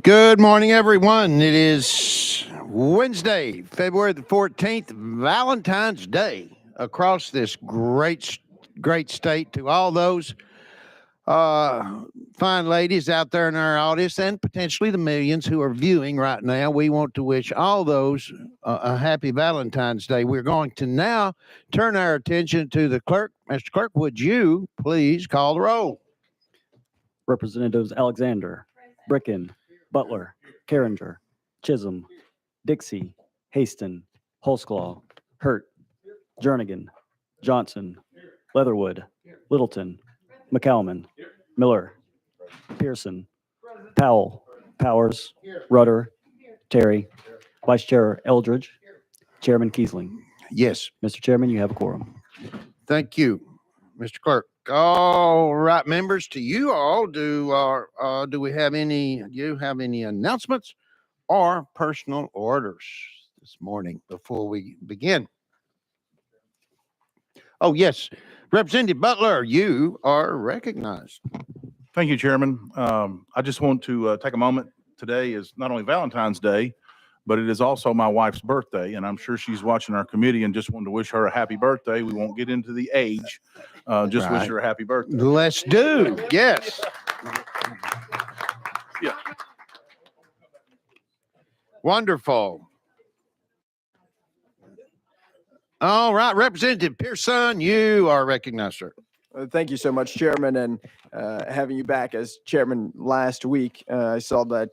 Good morning, everyone. It is Wednesday, February the 14th, Valentine's Day across this great state. To all those fine ladies out there in our audience and potentially the millions who are viewing right now, we want to wish all those a happy Valentine's Day. We're going to now turn our attention to the clerk. Mr. Clerk, would you please call the roll? Representatives Alexander, Bricken, Butler, Carringer, Chisholm, Dixie, Haston, Holsclaw, Hurt, Jernigan, Johnson, Leatherwood, Littleton, McCalman, Miller, Pearson, Powell, Powers, Rudder, Terry, Vice Chair Eldridge, Chairman Kiesling. Yes. Mr. Chairman, you have a quorum. Thank you, Mr. Clerk. All right, members, to you all, do we have any? You have any announcements or personal orders this morning before we begin? Oh yes, Representative Butler, you are recognized. Thank you, Chairman. I just want to take a moment. Today is not only Valentine's Day, but it is also my wife's birthday, and I'm sure she's watching our committee and just wanted to wish her a happy birthday. We won't get into the age. Just wish her a happy birthday. Let's do. Yes. Yeah. Wonderful. All right, Representative Pearson, you are recognized, sir. Thank you so much, Chairman, and having you back as Chairman last week. I saw that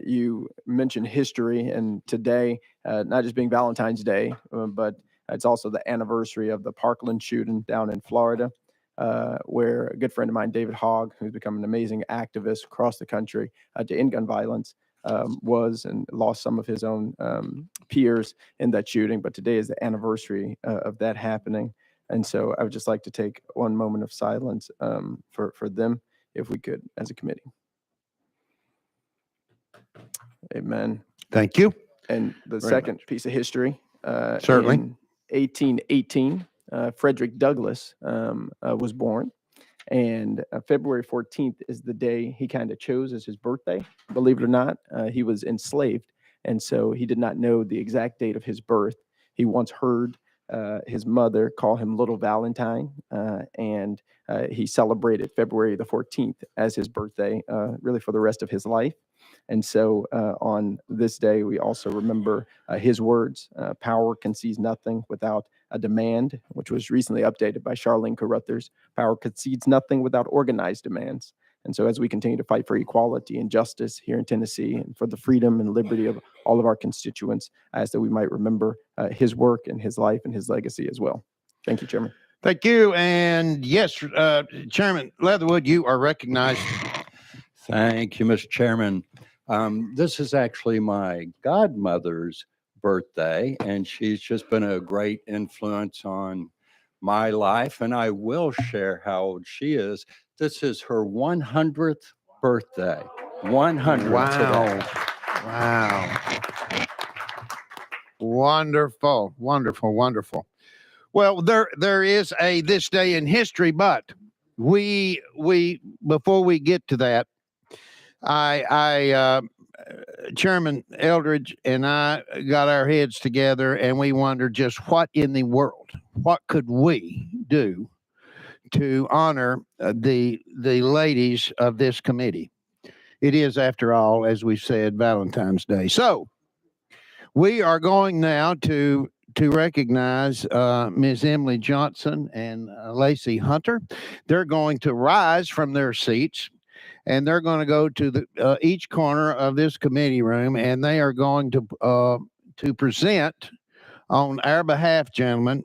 you mentioned history, and today, not just being Valentine's Day, but it's also the anniversary of the Parkland shooting down in Florida, where a good friend of mine, David Hogg, who's become an amazing activist across the country to end gun violence, was and lost some of his own peers in that shooting. But today is the anniversary of that happening. And so I would just like to take one moment of silence for them, if we could, as a committee. Amen. Thank you. And the Very second much. piece of history. Certainly. In 1818, Frederick Douglass was born. And February 14th is the day he kind of chose as his birthday. Believe it or not, he was enslaved. And so he did not know the exact date of his birth. He once heard his mother call him Little Valentine, and he celebrated February the 14th as his birthday, really for the rest of his life. And so on this day, we also remember his words, power concedes nothing without a demand, which was recently updated by Charlene Carruthers. Power concedes nothing without organized demands. And so as we continue to fight for equality and justice here in Tennessee and for the freedom and liberty of all of our constituents, I ask that we might remember his work and his life and his legacy as well. Thank you, Chairman. Thank you. And yes, Chairman Leatherwood, you are recognized. Thank you, Mr. Chairman. This is actually my godmother's birthday, and she's just been a great influence on my life, and I will share how old she is. This is her 100th birthday. 100 Wow. today. Wow. Wonderful, wonderful, wonderful. Well, there is a this day in history, but we before we get to that, Chairman Eldridge and I got our heads together and we wondered just what in the world, what could we do to honor the ladies of this committee. It is, after all, as we said, Valentine's Day. So we are going now to recognize Ms. Emily Johnson and Lacey Hunter. They're going to rise from their seats, and they're going to go to the each corner of this committee room, and they are going to present on our behalf, gentlemen,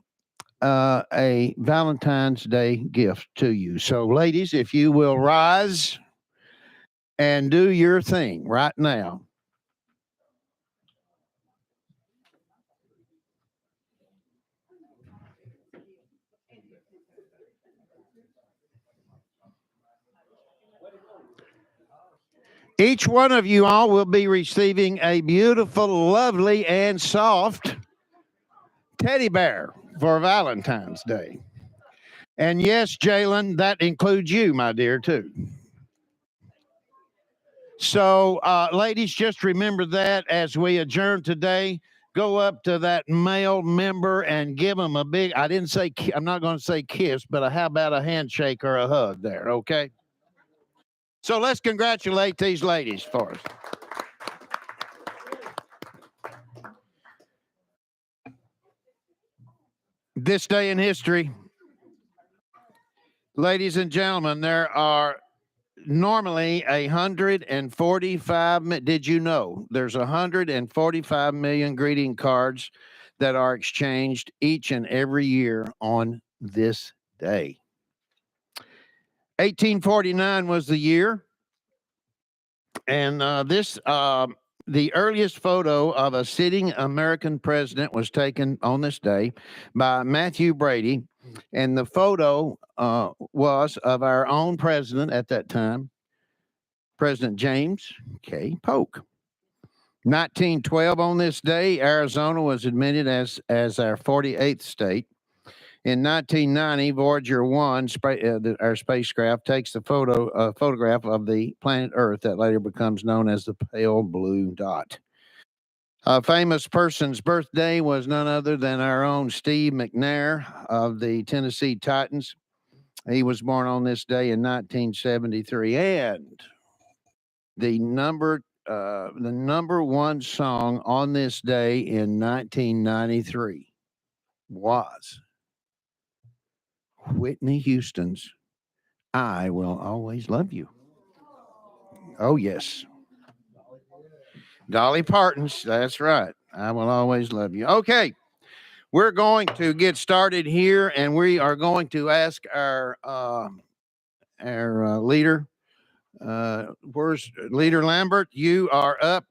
a Valentine's Day gift to you. So, ladies, if you will rise and do your thing right now. Each one of you all will be receiving a beautiful, lovely, and soft teddy bear for Valentine's Day. And yes, Jalen, that includes you, my dear, too. So, ladies, just remember that as we adjourn today, go up to that male member and give him a big, I didn't say, I'm not going to say kiss, but how about a handshake or a hug there, okay? So let's congratulate these ladies for us. This day in history, ladies and gentlemen, there are normally 145. Did you know there's 145 million greeting cards that are exchanged each and every year on this day? 1849 was the year, and the earliest photo of a sitting American president was taken on this day by Matthew Brady. And the photo was of our own president at that time, President James K. Polk. 1912 on this day, Arizona was admitted as our 48th state. In 1990, Voyager 1, our spacecraft, takes the photograph of the planet Earth that later becomes known as the pale blue dot. A famous person's birthday was none other than our own Steve McNair of the Tennessee Titans. He was born on this day in 1973. And the number one song on this day in 1993 was Whitney Houston's I Will Always Love You. Oh, yes. Dolly Parton's, that's right. I Will Always Love You. Okay, we're going to get started here, and we are going to ask our leader. Where's Leader Lambert? You are up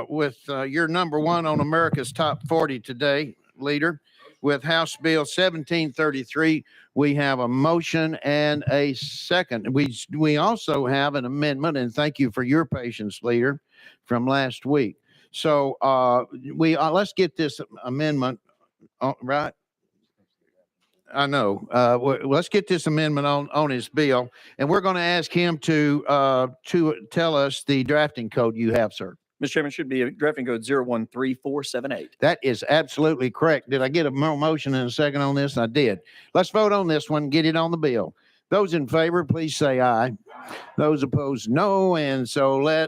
with your number one on America's Top 40 today, Leader. With House Bill 1733, we have a motion and a second. We also have an amendment, and thank you for your patience, Leader, from last week. So let's get this amendment right. I know. Let's get this amendment on his bill, and we're going to ask him to tell us the drafting code you have, sir. Mr. Chairman, should be a drafting code 013478. That is absolutely correct. Did I get a motion and a second on this? I did. Let's vote on this one. Get it on the bill. Those in favor, please say aye. Those opposed, no. And so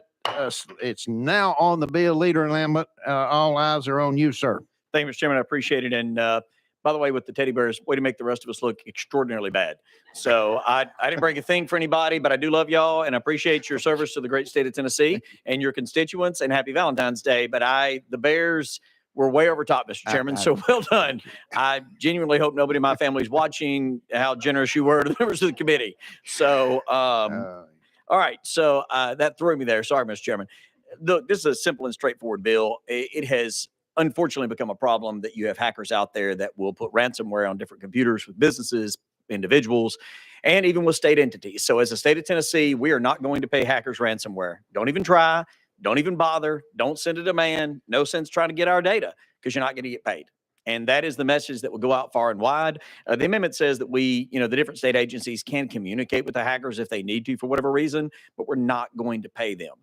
it's now on the bill. Leader Lambert, all eyes are on you, sir. Thank you, Mr. Chairman. I appreciate it. And by the way, with the teddy bears, way to make the rest of us look extraordinarily bad. So I didn't bring a thing for anybody, but I do love y'all and appreciate your service to the great state of Tennessee and your constituents, and happy Valentine's Day. But the Bears were way over top, Mr. Chairman. So well done. I genuinely hope nobody in my family is watching how generous you were to the members of the committee. So, all right. So that threw me there. Sorry, Mr. Chairman. Look, this is a simple and straightforward bill. It has unfortunately become a problem that you have hackers out there that will put ransomware on different computers with businesses, individuals, and even with state entities. So as a state of Tennessee, we are not going to pay hackers ransomware. Don't even try. Don't even bother. Don't send a demand. No sense trying to get our data because you're not going to get paid. And that is the message that will go out far and wide. The amendment says that the different state agencies can communicate with the hackers if they need to for whatever reason, but we're not going to pay them.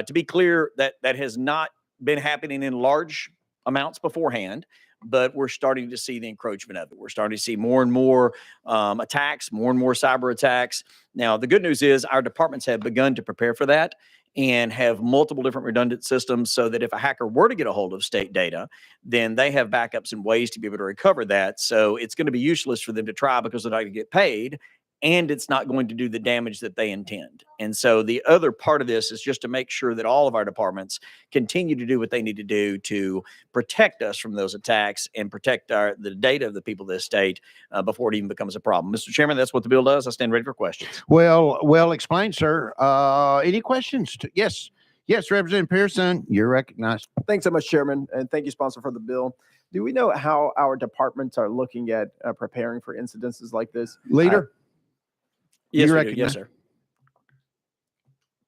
To be clear, that has not been happening in large amounts beforehand, but we're starting to see the encroachment of it. We're starting to see more and more attacks, more and more cyber attacks. Now, the good news is our departments have begun to prepare for that and have multiple different redundant systems so that if a hacker were to get a hold of state data, then they have backups and ways to be able to recover that. So it's going to be useless for them to try because they're not going to get paid, and it's not going to do the damage that they intend. And so the other part of this is just to make sure that all of our departments continue to do what they need to do to protect us from those attacks and protect the data of the people of this state before it even becomes a problem. Mr. Chairman, that's what the bill does. I stand ready for questions. Well explained, sir. Any questions? Yes, Representative Pearson, you're recognized. Thanks so much, Chairman, and thank you, sponsor, for the bill. Do we know how our departments are looking at preparing for incidences like this? Leader? Yes, You we do. recognize- Yes, sir.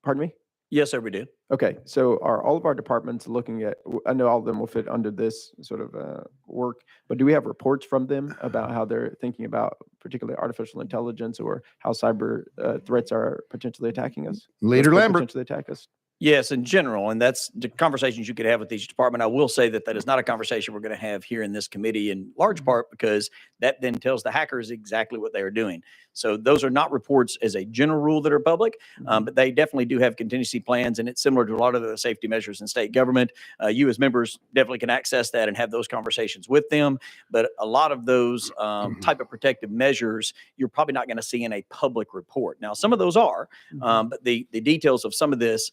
Pardon me? Yes, sir, we do. Okay, so are all of our departments looking at, I know all of them will fit under this sort of work, but do we have reports from them about how they're thinking about particularly artificial intelligence or how cyber threats are potentially attacking us? Leader Could Lambert. potentially attack us? Yes, in general, and that's the conversations you could have with each department. I will say that that is not a conversation we're going to have here in this committee in large part because that then tells the hackers exactly what they are doing. So those are not reports as a general rule that are public, but they definitely do have contingency plans, and it's similar to a lot of the safety measures in state government. You as members definitely can access that and have those conversations with them. But a lot of those type of protective measures, you're probably not going to see in a public report. Now, some of those are, but the details of some of this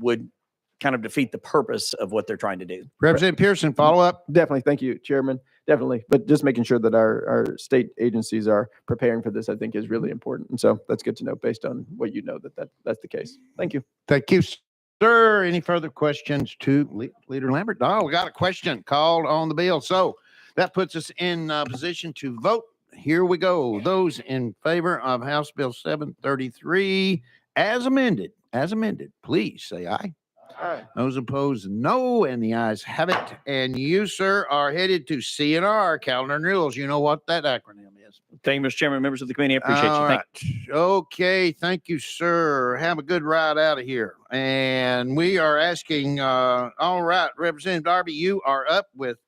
would kind of defeat the purpose of what they're trying to do. Representative Pearson, follow up. Definitely. Thank you, Chairman. Definitely. But just making sure that our state agencies are preparing for this, I think is really important. And so that's good to know based on what you know that's the case. Thank you. Thank you, sir. Any further questions to Leader Lambert? No, we got a question called on the bill. So that puts us in position to vote. Here we go. Those in favor of House Bill 733 as amended, please say aye. Aye. Those opposed, no, and the ayes have it. And you, sir, are headed to CNR, Calendar and Rules. You know what that acronym is. Thank you, Mr. Chairman, members of the committee. I appreciate you. All Thank right. Okay, thank you, sir. Have a good ride out of here. And we are asking, all right, Representative Darby, you are up with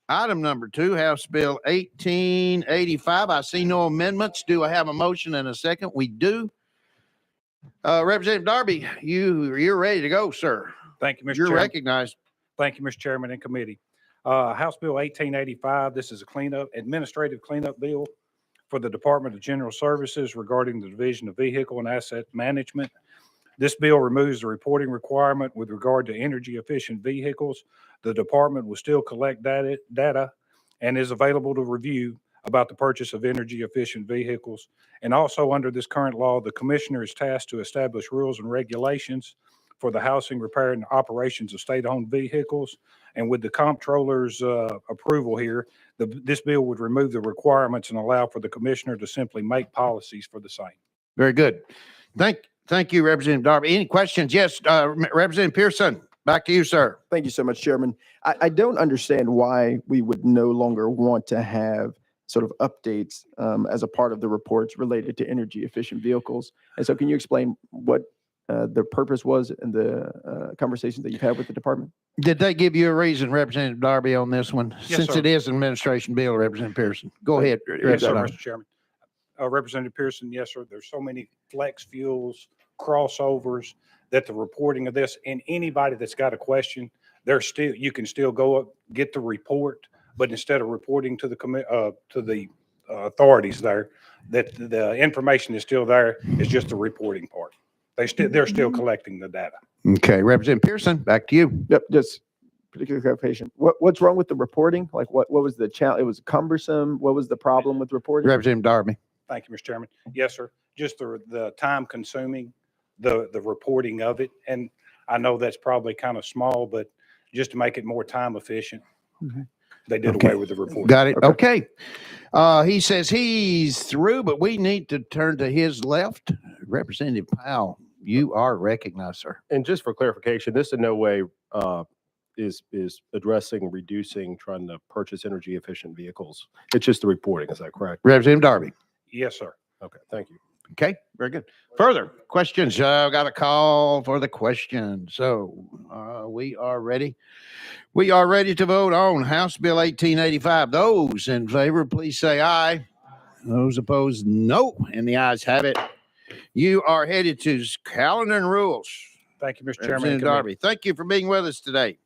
item number 2, House Bill 1885. I see no amendments. Do I have a motion and a second? We do. Representative Darby, you're ready to go, sir. Thank you, Mr. You're Chairman. recognized. Thank you, Mr. Chairman and committee. House Bill 1885, this is a administrative cleanup bill for the Department of General Services regarding the Division of Vehicle and Asset Management. This bill removes the reporting requirement with regard to energy efficient vehicles. The department will still collect data and is available to review about the purchase of energy efficient vehicles. And also under this current law, the commissioner is tasked to establish rules and regulations for the housing, repair, and operations of state-owned vehicles. And with the comptroller's approval here, this bill would remove the requirements and allow for the commissioner to simply make policies for the same. Very good. Thank you, Representative Darby. Any questions? Yes, Representative Pearson, back to you, sir. Thank you so much, Chairman. I don't understand why we would no longer want to have sort of updates as a part of the reports related to energy efficient vehicles. And so can you explain what the purpose was in the conversations that you've had with the department? Did they give you a reason, Representative Darby, on this one? Yes, Since sir. it is an administration bill, Representative Pearson. Go ahead. Yes, sir, Representative. Mr. Chairman. Representative Pearson, yes, sir. There's so many flex fuels, crossovers, that the reporting of this, and anybody that's got a question, you can still go up, get the report, but instead of reporting to the authorities there, that the information is still there, it's just the reporting part. They're still collecting the data. Okay, Representative Pearson, back to you. Yep, just particular clarification. What's wrong with the reporting? Like what was the challenge? It was cumbersome. What was the problem with reporting? Representative Darby. Thank you, Mr. Chairman. Yes, sir. Just the time consuming, the reporting of it. And I know that's probably kind of small, but just to make it more time efficient, they did Okay. away with the reporting. Got it. Okay. He says he's through, but we need to turn to his left. Representative Powell, you are recognized, sir. And just for clarification, this in no way is addressing, reducing, trying to purchase energy efficient vehicles. It's just the reporting. Is that correct? Representative Darby. Yes, sir. Okay, thank you. Okay, very good. Further questions? Got a call for the question. So we are ready. We are ready to vote on House Bill 1885. Those in favor, please say aye. Those opposed, no. And the ayes have it. You are headed to Calendar and Rules. Thank you, Mr. Chairman. Representative and committee. Darby, thank you for being with us today.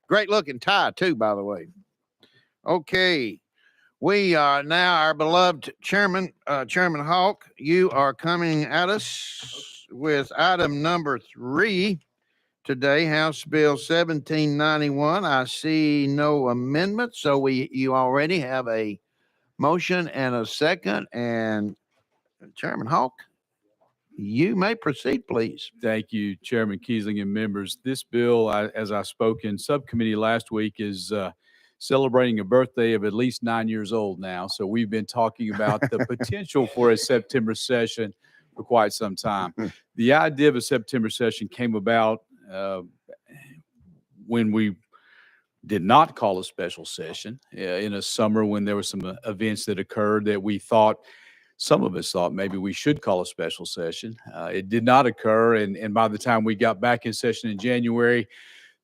Great looking tie too, by the way. Okay. We are now our beloved Chairman Hawk. You are coming at us with item number 3 today, House Bill 1791. I see no amendments, so you already have a motion and a second. And Chairman Hawk, you may proceed, please. Thank you, Chairman Keisling and members. This bill, as I spoke in subcommittee last week, is celebrating a birthday of at least 9 years old now. So we've been talking about the potential for a September session for quite some time. The idea of a September session came about when we did not call a special session in a summer when there were some events that occurred that we thought some of us thought maybe we should call a special session. It did not occur, and by the time we got back in session in January,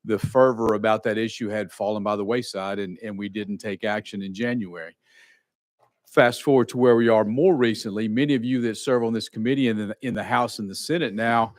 the fervor about that issue had fallen by the wayside, and we didn't take action in January. Fast forward to where we are more recently, many of you that serve on this committee in the House and the Senate now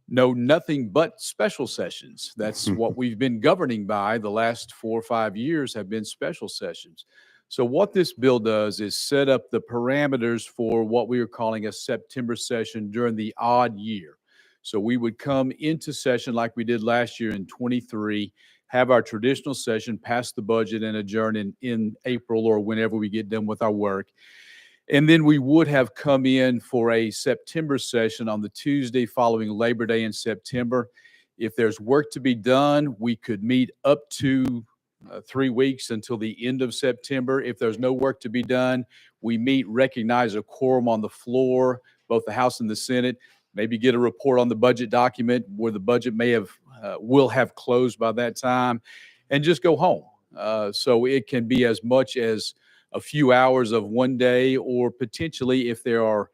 know nothing but special sessions. That's what we've been governing by the last 4 or 5 years have been special sessions. So what this bill does is set up the parameters for what we are calling a September session during the odd year. So we would come into session like we did last year in 23, have our traditional session, pass the budget, and adjourn in April or whenever we get done with our work. And then we would have come in for a September session on the Tuesday following Labor Day in September. If there's work to be done, we could meet up to 3 weeks until the end of September. If there's no work to be done, we meet, recognize a quorum on the floor, both the House and the Senate, maybe get a report on the budget document where the budget will have closed by that time, and just go home. So it can be as much as a few hours of one day, or potentially if there are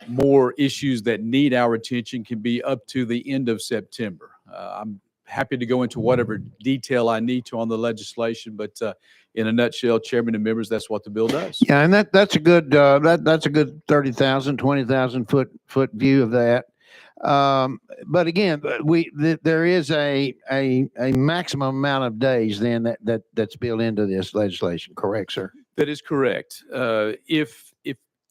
more issues that need our attention, can be up to the end of September. I'm happy to go into whatever detail I need to on the legislation, but in a nutshell, Chairman and members, that's what the bill does. Yeah, and that's a good that's a good 30,000, 20,000 foot view of that. But again, there is a maximum amount of days then that's built into this legislation. Correct, sir? That is correct. If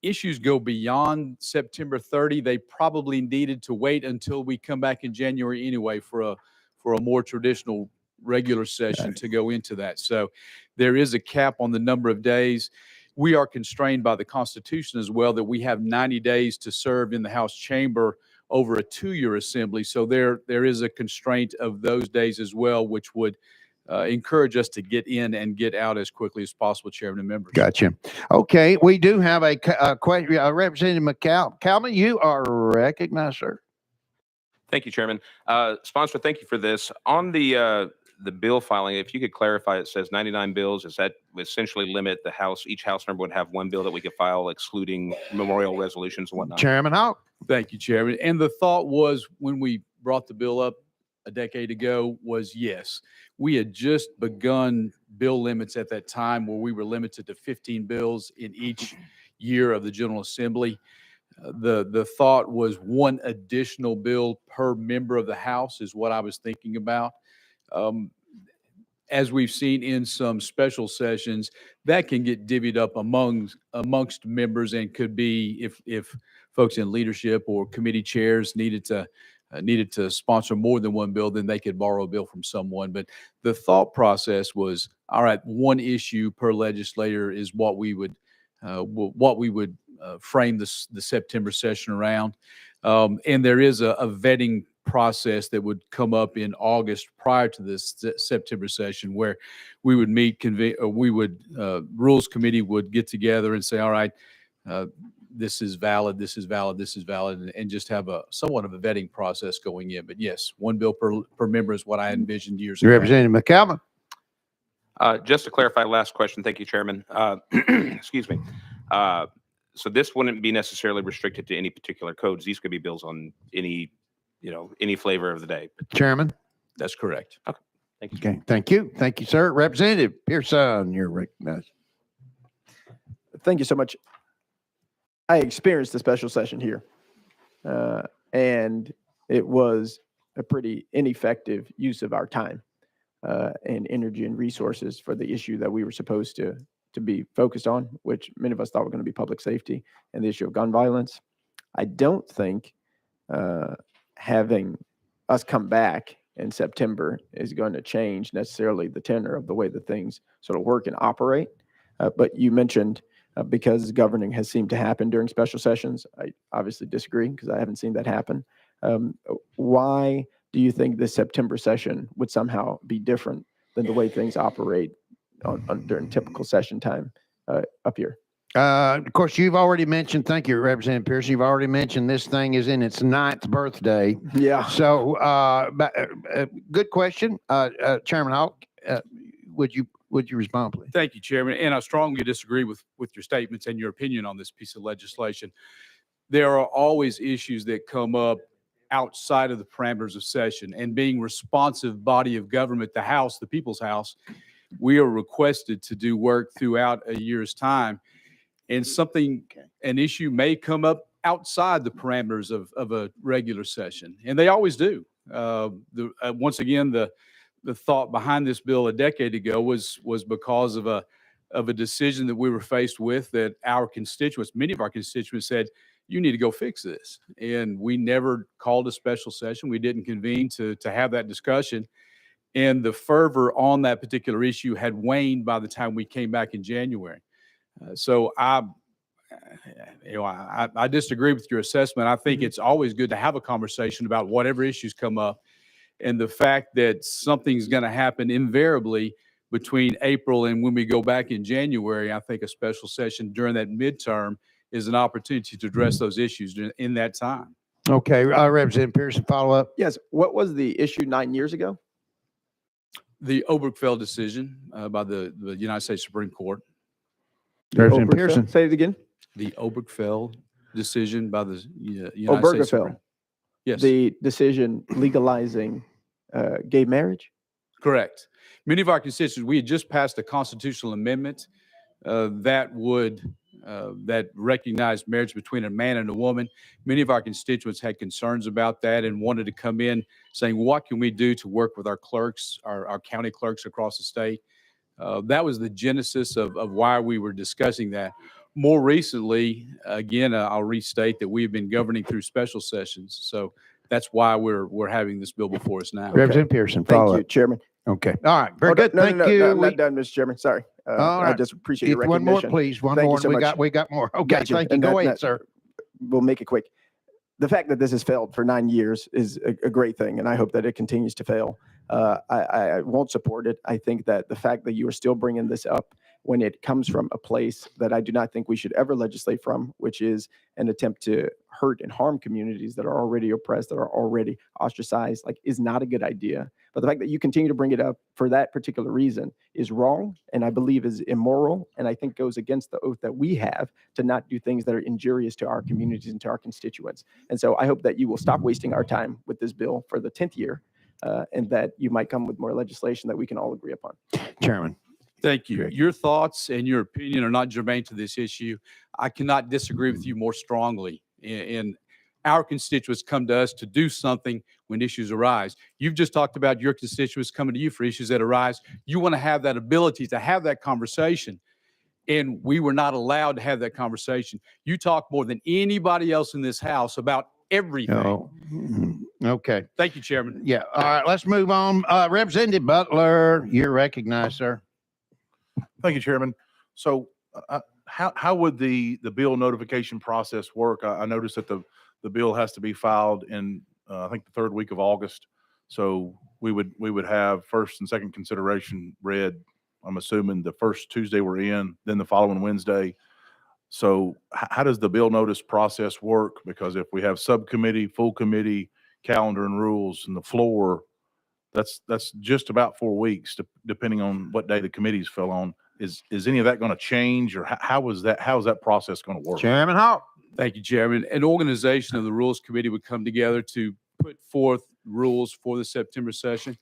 issues go beyond September 30, they probably needed to wait until we come back in January anyway for a more traditional regular session to go into that. So there is a cap on the number of days. We are constrained by the Constitution as well that we have 90 days to serve in the House chamber over a 2-year assembly. So there is a constraint of those days as well, which would encourage us to get in and get out as quickly as possible, Chairman and members. Gotcha. Okay, we do have a question. Representative McCallum, you are recognized, sir. Thank you, Chairman. Sponsor, thank you for this. On the bill filing, if you could clarify, it says 99 bills. Does that essentially limit the House? Each House member would have one bill that we could file, excluding memorial resolutions and whatnot. Chairman Hawk. Thank you, Chairman. And the thought was when we brought the bill up a decade ago was yes, we had just begun bill limits at that time where we were limited to 15 bills in each year of the General Assembly. The thought was one additional bill per member of the House is what I was thinking about. As we've seen in some special sessions, that can get divvied up amongst members and could be if folks in leadership or committee chairs needed to sponsor more than one bill, then they could borrow a bill from someone. But the thought process was, all right, one issue per legislator is what we would frame the September session around. And there is a vetting process that would come up in August prior to this September session where we would meet, Rules Committee would get together and say, all right, this is valid, this is valid, this is valid, and just have somewhat of a vetting process going in. But yes, one bill per member is what I envisioned years ago. Representative McCallum. Just to clarify, last question. Thank you, Chairman. Excuse me. So this wouldn't be necessarily restricted to any particular codes. These could be bills on any flavor of the day. Chairman. That's correct. Okay. Thank you. Okay. Thank you. Thank you, sir. Representative Pearson, you're recognized. Thank you so much. I experienced a special session here, and it was a pretty ineffective use of our time and energy and resources for the issue that we were supposed to be focused on, which many of us thought were going to be public safety and the issue of gun violence. I don't think having us come back in September is going to change necessarily the tenor of the way that things sort of work and operate. But you mentioned because governing has seemed to happen during special sessions. I obviously disagree because I haven't seen that happen. Why do you think the September session would somehow be different than the way things operate during typical session time up here? Of course, you've already mentioned, thank you, Representative Pearson, you've already mentioned this thing is in its 9th birthday. Yeah. So, good question, Chairman Hawk. would you respond, please? Thank you, Chairman. And I strongly disagree with your statements and your opinion on this piece of legislation. There are always issues that come up outside of the parameters of session, and being responsive body of government, the House, the People's House, we are requested to do work throughout a year's time. And an issue may come up outside the parameters of a regular session, and they always do. Once again, the thought behind this bill a decade ago was because of a decision that we were faced with, that our constituents, many of our constituents said, you need to go fix this. And we never called a special session. We didn't convene to have that discussion. And the fervor on that particular issue had waned by the time we came back in January. So I disagree with your assessment. I think it's always good to have a conversation about whatever issues come up. And the fact that something's going to happen invariably between April and when we go back in January, I think a special session during that midterm is an opportunity to address those issues in that time. Okay, Representative Pearson, follow up. Yes. What was the issue 9 years ago? The Obergefell decision by the United States Supreme Court. Representative Obergefell? Pearson. Say it again. The Obergefell decision by the United States Supreme. Obergefell. Yes. The decision legalizing gay marriage. Correct. Many of our constituents, we had just passed a constitutional amendment that recognized marriage between a man and a woman. Many of our constituents had concerns about that and wanted to come in saying, what can we do to work with our clerks, our county clerks across the state? That was the genesis of why we were discussing that. More recently, again, I'll restate that we've been governing through special sessions. So that's why we're having this bill before us now. Representative Pearson, Thank follow you, up. Chairman. Okay. All right. Very Okay, good. no, Thank no, you. no, I'm We- not done, Mr. Chairman. Sorry. All I right. just appreciate your one more, recognition. please. One Thank you more. so We much. got more. Okay. Gotcha. Thank you. And Go that- ahead, sir. We'll make it quick. The fact that this has failed for 9 years is a great thing, and I hope that it continues to fail. I won't support it. I think that the fact that you are still bringing this up when it comes from a place that I do not think we should ever legislate from, which is an attempt to hurt and harm communities that are already oppressed, that are already ostracized, like, is not a good idea. But the fact that you continue to bring it up for that particular reason is wrong, and I believe is immoral, and I think goes against the oath that we have to not do things that are injurious to our communities and to our constituents. And so I hope that you will stop wasting our time with this bill for the 10th year, and that you might come with more legislation that we can all agree upon. Chairman. Thank you. Your thoughts and your opinion are not germane to this issue. I cannot disagree with you more strongly. And our constituents come to us to do something when issues arise. You've just talked about your constituents coming to you for issues that arise. You want to have that ability to have that conversation. And we were not allowed to have that conversation. You talk more than anybody else in this House about everything. Oh, okay. Thank you, Chairman. Yeah. All right. Let's move on. Representative Butler, you're recognized, sir. Thank you, Chairman. So how would the bill notification process work? I noticed that the bill has to be filed in, I think, the third week of August. So we would have first and second consideration read, I'm assuming, the first Tuesday we're in, then the following Wednesday. So how does the bill notice process work? Because if we have subcommittee, full committee, calendar and rules, and the floor, that's just about 4 weeks, depending on what day the committees fell on. Is any of that going to change, or how is that process going to work? Chairman Hawk. Thank you, Chairman. An organization of the Rules Committee would come together to put forth rules for the September session.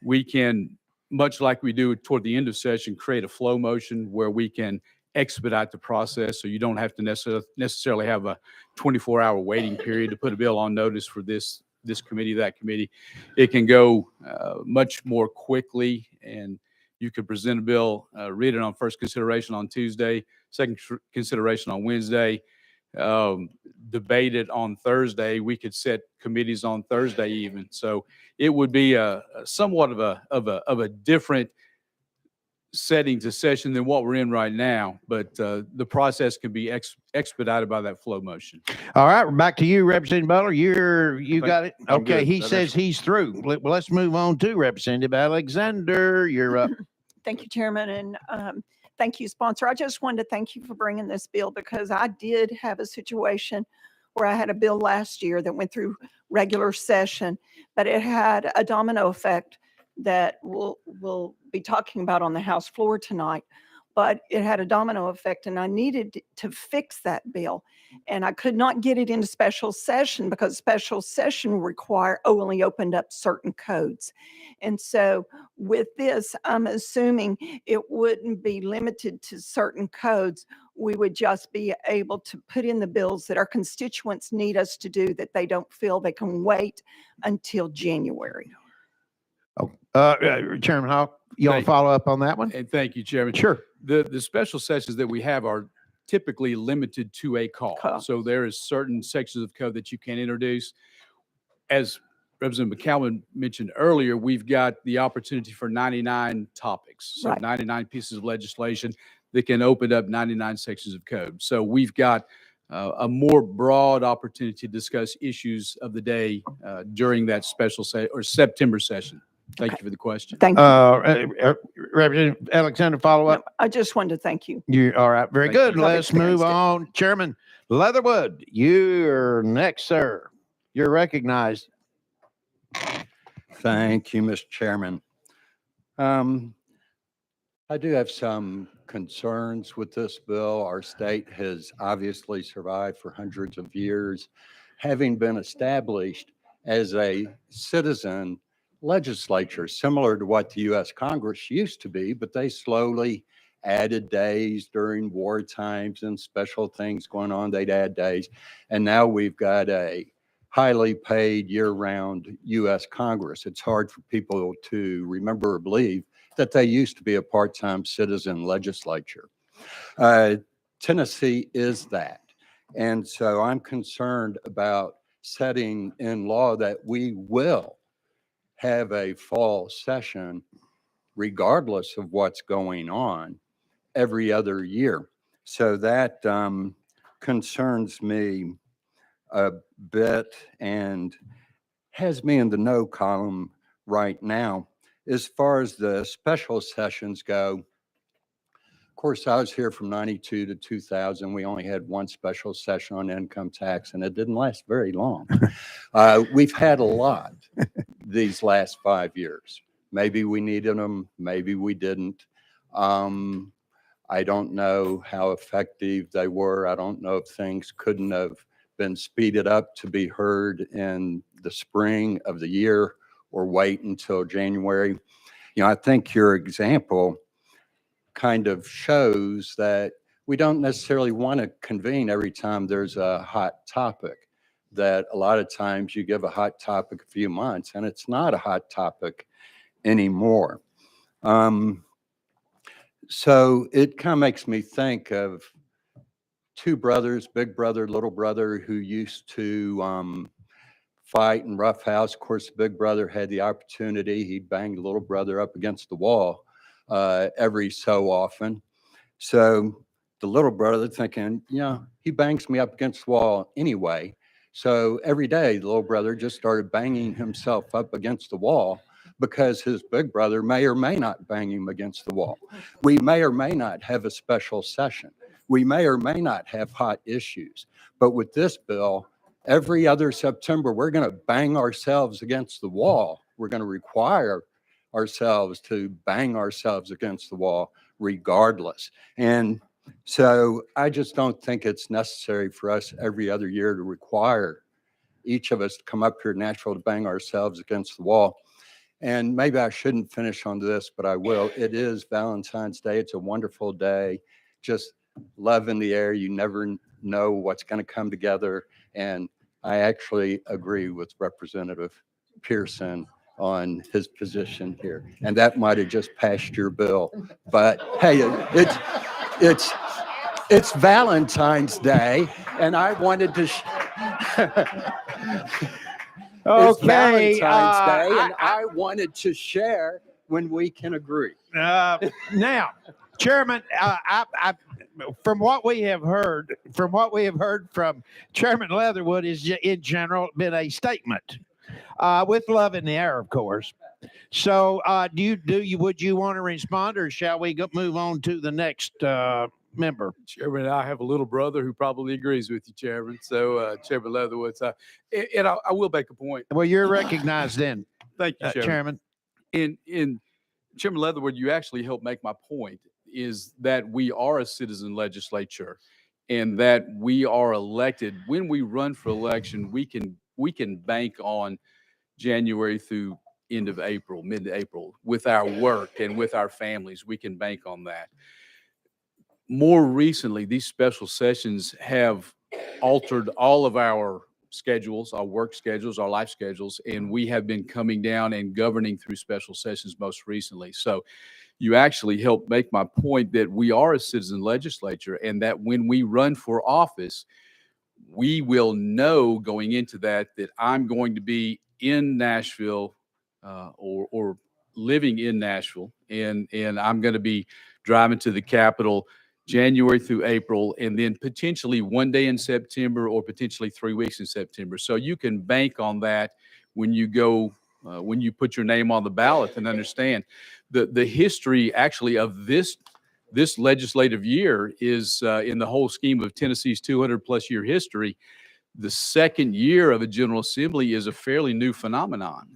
We can, much like we do toward the end of session, create a flow motion where we can expedite the process, so you don't have to necessarily have a 24-hour waiting period to put a bill on notice for this committee, that committee. It can go much more quickly, and you could present a bill, read it on first consideration on Tuesday, second consideration on Wednesday, debate it on Thursday. We could set committees on Thursday even. So it would be somewhat of a different setting to session than what we're in right now, but the process can be expedited by that flow motion. All right, we're back to you, Representative Butler. You got it. I'm Okay, good. he That says he's through. Well, let's move on to Representative Alexander. You're up. Thank you, Chairman, and thank you, sponsor. I just wanted to thank you for bringing this bill, because I did have a situation where I had a bill last year that went through regular session, but it had a domino effect that we'll be talking about on the House floor tonight. But it had a domino effect, and I needed to fix that bill. And I could not get it into special session because special session only opened up certain codes. And so with this, I'm assuming it wouldn't be limited to certain codes. We would just be able to put in the bills that our constituents need us to do that they don't feel they can wait until January. Chairman Hawk, you want Thank to follow up on that one? And thank you, Chairman. Sure. The special sessions that we have are typically limited to a call. Call. So there is certain sections of code that you can introduce. As Representative McCallum mentioned earlier, we've got the opportunity for 99 topics. So Right. 99 pieces of legislation that can open up 99 sections of code. So we've got a more broad opportunity to discuss issues of the day during that special September session. Thank you for the question. Thank you. Representative Alexander, follow No, up? I just wanted to thank you. You, all right, very Thank you. good. I've Let's move experienced it. on. Chairman Leatherwood, you're next, sir. You're recognized. Thank you, Mr. Chairman. I do have some concerns with this bill. Our state has obviously survived for hundreds of years, having been established as a citizen legislature, similar to what the U.S. Congress used to be, but they slowly added days during war times and special things going on. They'd add days. And now we've got a highly paid year-round U.S. Congress. It's hard for people to remember or believe that they used to be a part-time citizen legislature. Tennessee is that. And so I'm concerned about setting in law that we will have a fall session regardless of what's going on every other year. So that concerns me a bit and has me in the no column right now. As far as the special sessions go, of course, I was here from 92 to 2000. We only had one special session on income tax, and it didn't last very long. We've had a lot these last 5 years. Maybe we needed them, maybe we didn't. I don't know how effective they were. I don't know if things couldn't have been speeded up to be heard in the spring of the year or wait until January. You know, I think your example kind of shows that we don't necessarily want to convene every time there's a hot topic, that a lot of times you give a hot topic a few months and it's not a hot topic anymore. So it kind of makes me think of two brothers, big brother, little brother, who used to fight and roughhouse. Of course, the big brother had the opportunity. He'd bang the little brother up against the wall every so often. So the little brother thinking, he bangs me up against the wall anyway. So every day, the little brother just started banging himself up against the wall because his big brother may or may not bang him against the wall. We may or may not have a special session. We may or may not have hot issues. But with this bill, every other September, we're going to bang ourselves against the wall. We're going to require ourselves to bang ourselves against the wall regardless. And so I just don't think it's necessary for us every other year to require each of us to come up here natural to bang ourselves against the wall. And maybe I shouldn't finish on this, but I will. It is Valentine's Day. It's a wonderful day. Just love in the air. You never know what's going to come together. And I actually agree with Representative Pearson on his position here. And that might have just passed your bill. But hey, it's Valentine's Day, and I wanted to. It's Valentine's Day, and I wanted to share when we can agree. Now, Chairman, from what we have heard from Chairman Leatherwood is in general been a statement with love in the air, of course. So, would you want to respond, or shall we move on to the next member? Chairman, I have a little brother who probably agrees with you, Chairman. So, Chairman Leatherwood, and I will make a point. Well, you're recognized then, Thank you, Chairman. Chairman. in Chairman Leatherwood, you actually helped make my point, is that we are a citizen legislature and that we are elected. When we run for election, we can bank on January through end of April, mid-April, with our work and with our families. We can bank on that. More recently, these special sessions have altered all of our schedules, our work schedules, our life schedules, and we have been coming down and governing through special sessions most recently. So you actually helped make my point that we are a citizen legislature, and that when we run for office, we will know going into that I'm going to be in Nashville or living in Nashville, and I'm going to be driving to the Capitol January through April, and then potentially one day in September or potentially 3 weeks in September. So you can bank on that when you go, when you put your name on the ballot, and understand the history actually of this legislative year is in the whole scheme of Tennessee's 200+ year history. The second year of a General Assembly is a fairly new phenomenon.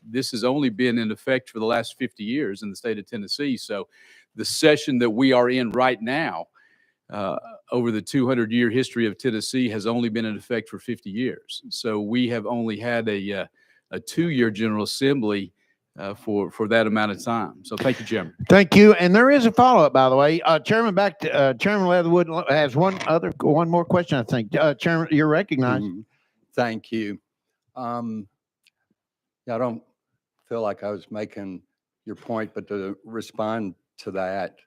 This has only been in effect for the last 50 years in the state of Tennessee. So the session that we are in right now, over the 200-year history of Tennessee, has only been in effect for 50 years. So we have only had a 2-year General Assembly for that amount of time. So thank you, Chairman. Thank you. And there is a follow-up, by the way. Chairman, Chairman Leatherwood has one more question, I think. Chairman, you're recognized. Thank you. I don't feel like I was making your point, but to respond to that,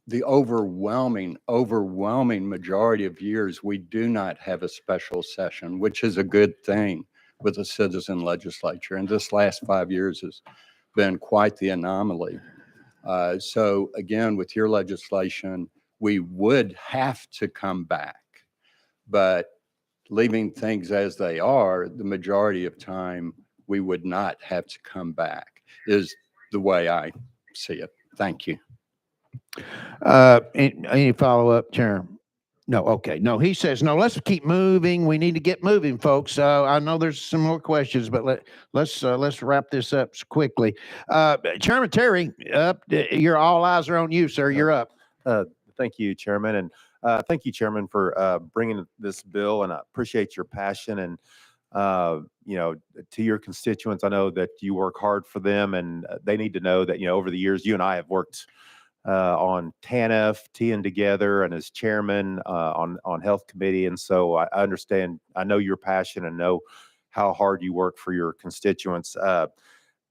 the overwhelming majority of years, we do not have a special session, which is a good thing with a citizen legislature. And this last 5 years has been quite the anomaly. So again, with your legislation, we would have to come back, but leaving things as they are, the majority of time, we would not have to come back, is the way I see it. Thank you. Any follow-up, Chairman? No. Okay. No, he says no. Let's keep moving. We need to get moving, folks. I know there's some more questions, but let's wrap this up quickly. Chairman Terry, your all eyes are on you, sir. You're up. Thank you, Chairman, and thank you, Chairman, for bringing this bill. And I appreciate your passion and to your constituents. I know that you work hard for them, and they need to know that over the years, you and I have worked on TANF, TN together, and as chairman on health committee. And so I understand, I know your passion and know how hard you work for your constituents.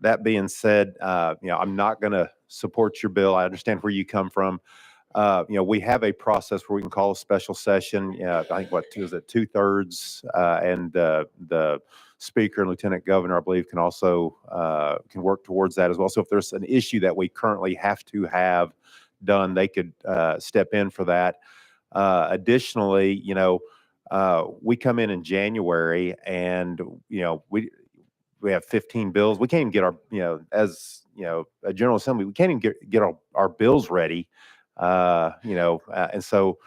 That being said, I'm not going to support your bill. I understand where you come from. We have a process where we can call a special session. I think what is it, 2/3, and the Speaker and Lieutenant Governor, I believe, can also can work towards that as well. So if there's an issue that we currently have to have done, they could step in for that. Additionally, we come in January, and we have 15 bills. We can't even get our as a General Assembly, we can't even get our bills ready. And so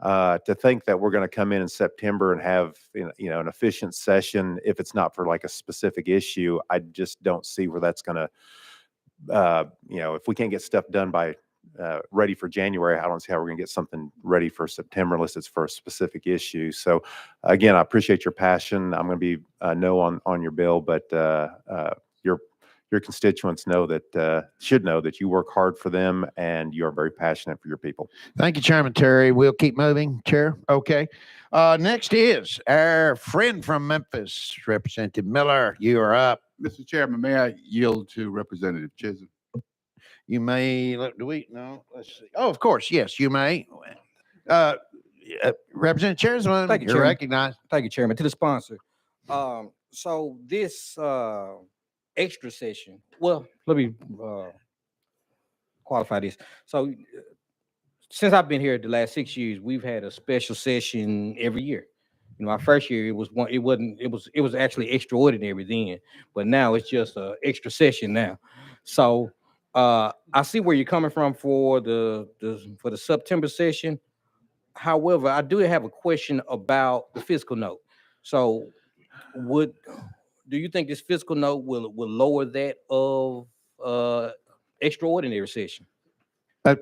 to think that we're going to come in September and have an efficient session, if it's not for like a specific issue, I just don't see where that's going to if we can't get stuff done by ready for January, I don't see how we're going to get something ready for September unless it's for a specific issue. So again, I appreciate your passion. I'm going to be no on your bill, but your constituents should know that you work hard for them and you are very passionate for your people. Thank you, Chairman Terry. We'll keep moving, Chair. Okay. Next is our friend from Memphis, Representative Miller. You are up. Mr. Chairman, may I yield to Representative Chisholm? You may. No, let's see. Oh, of course. Yes, you may. Representative Chisholm, Thank you, you're Chairman. recognized. Thank you, Chairman. To the sponsor. So this extra session, well, let me qualify this. So since I've been here the last 6 years, we've had a special session every year. My first year it was actually extraordinary then, but now it's just an extra session now. So I see where you're coming from for the September session. However, I do have a question about the fiscal note. So do you think this fiscal note will lower that of extraordinary session?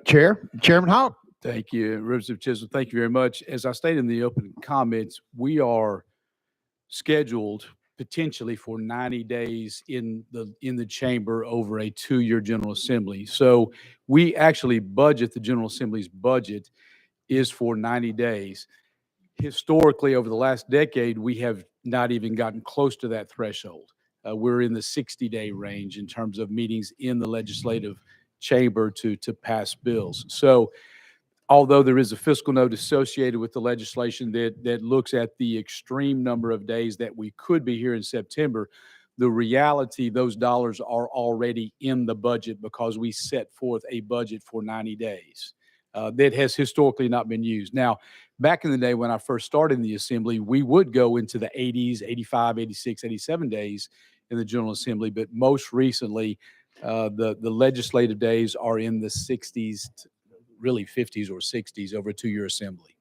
Chairman Hawk. Thank you, Representative Chisholm. Thank you very much. As I stated in the opening comments, we are scheduled potentially for 90 days in the chamber over a 2-year General Assembly. So we actually budget, the General Assembly's budget is for 90 days. Historically, over the last decade, we have not even gotten close to that threshold. We're in the 60-day range in terms of meetings in the legislative chamber to pass bills. So although there is a fiscal note associated with the legislation that looks at the extreme number of days that we could be here in September, the reality, those dollars are already in the budget because we set forth a budget for 90 days. That has historically not been used. Now, back in the day when I first started in the Assembly, we would go into the 80s, 85, 86, 87 days in the General Assembly, but most recently, the legislative days are in the 60s, really 50s or 60s over a 2-year assembly.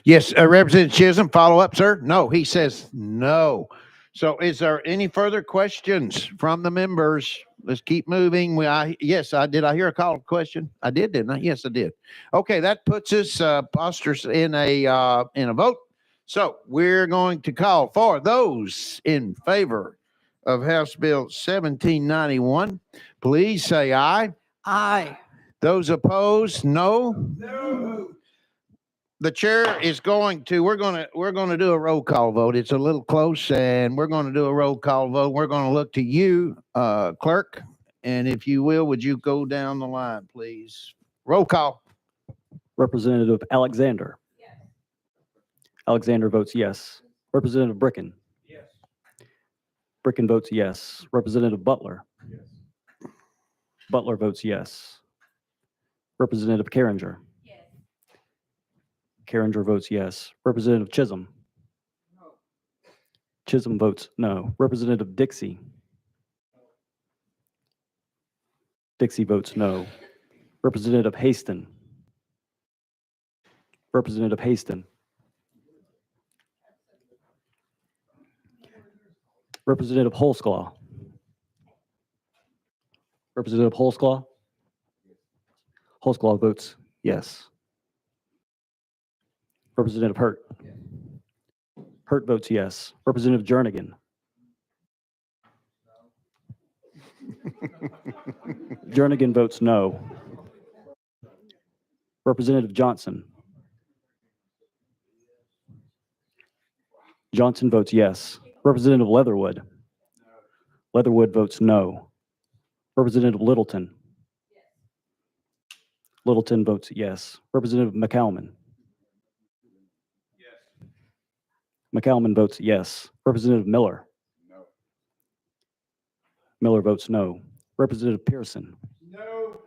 Yes, Representative Chisholm, follow up, sir? No, he says no. So is there any further questions from the members? Let's keep moving. Yes, I did. I hear a call question. I did, didn't I? Yes, I did. Okay, that puts us postures in a vote. So we're going to call for those in favor of House Bill 1791. Please say aye. Aye. Those opposed, no. No. The chair is going to, we're going to do a roll call vote. It's a little close and we're going to do a roll call vote. We're going to look to you, clerk. And if you will, would you go down the line, please? Roll call. Representative Alexander. Yes. Alexander votes yes. Representative Bricken. Yes. Bricken votes yes. Representative Butler. Yes. Butler votes yes. Representative Carringer. Yes. Carringer votes yes. Representative Chisholm. No. Chisholm votes no. Representative Dixie. Dixie votes no. Representative Haston. Representative Haston. Representative Holsclaw. Representative Holsclaw. Holsclaw votes yes. Representative Hurt. Hurt votes yes. Representative Jernigan. Jernigan votes no. Representative Johnson. Johnson votes yes. Representative Leatherwood. Leatherwood votes no. Representative Littleton. Littleton votes yes. Representative McCalman. Yes. McCalman votes yes. Representative Miller. No. Miller votes no. Representative Pearson. No.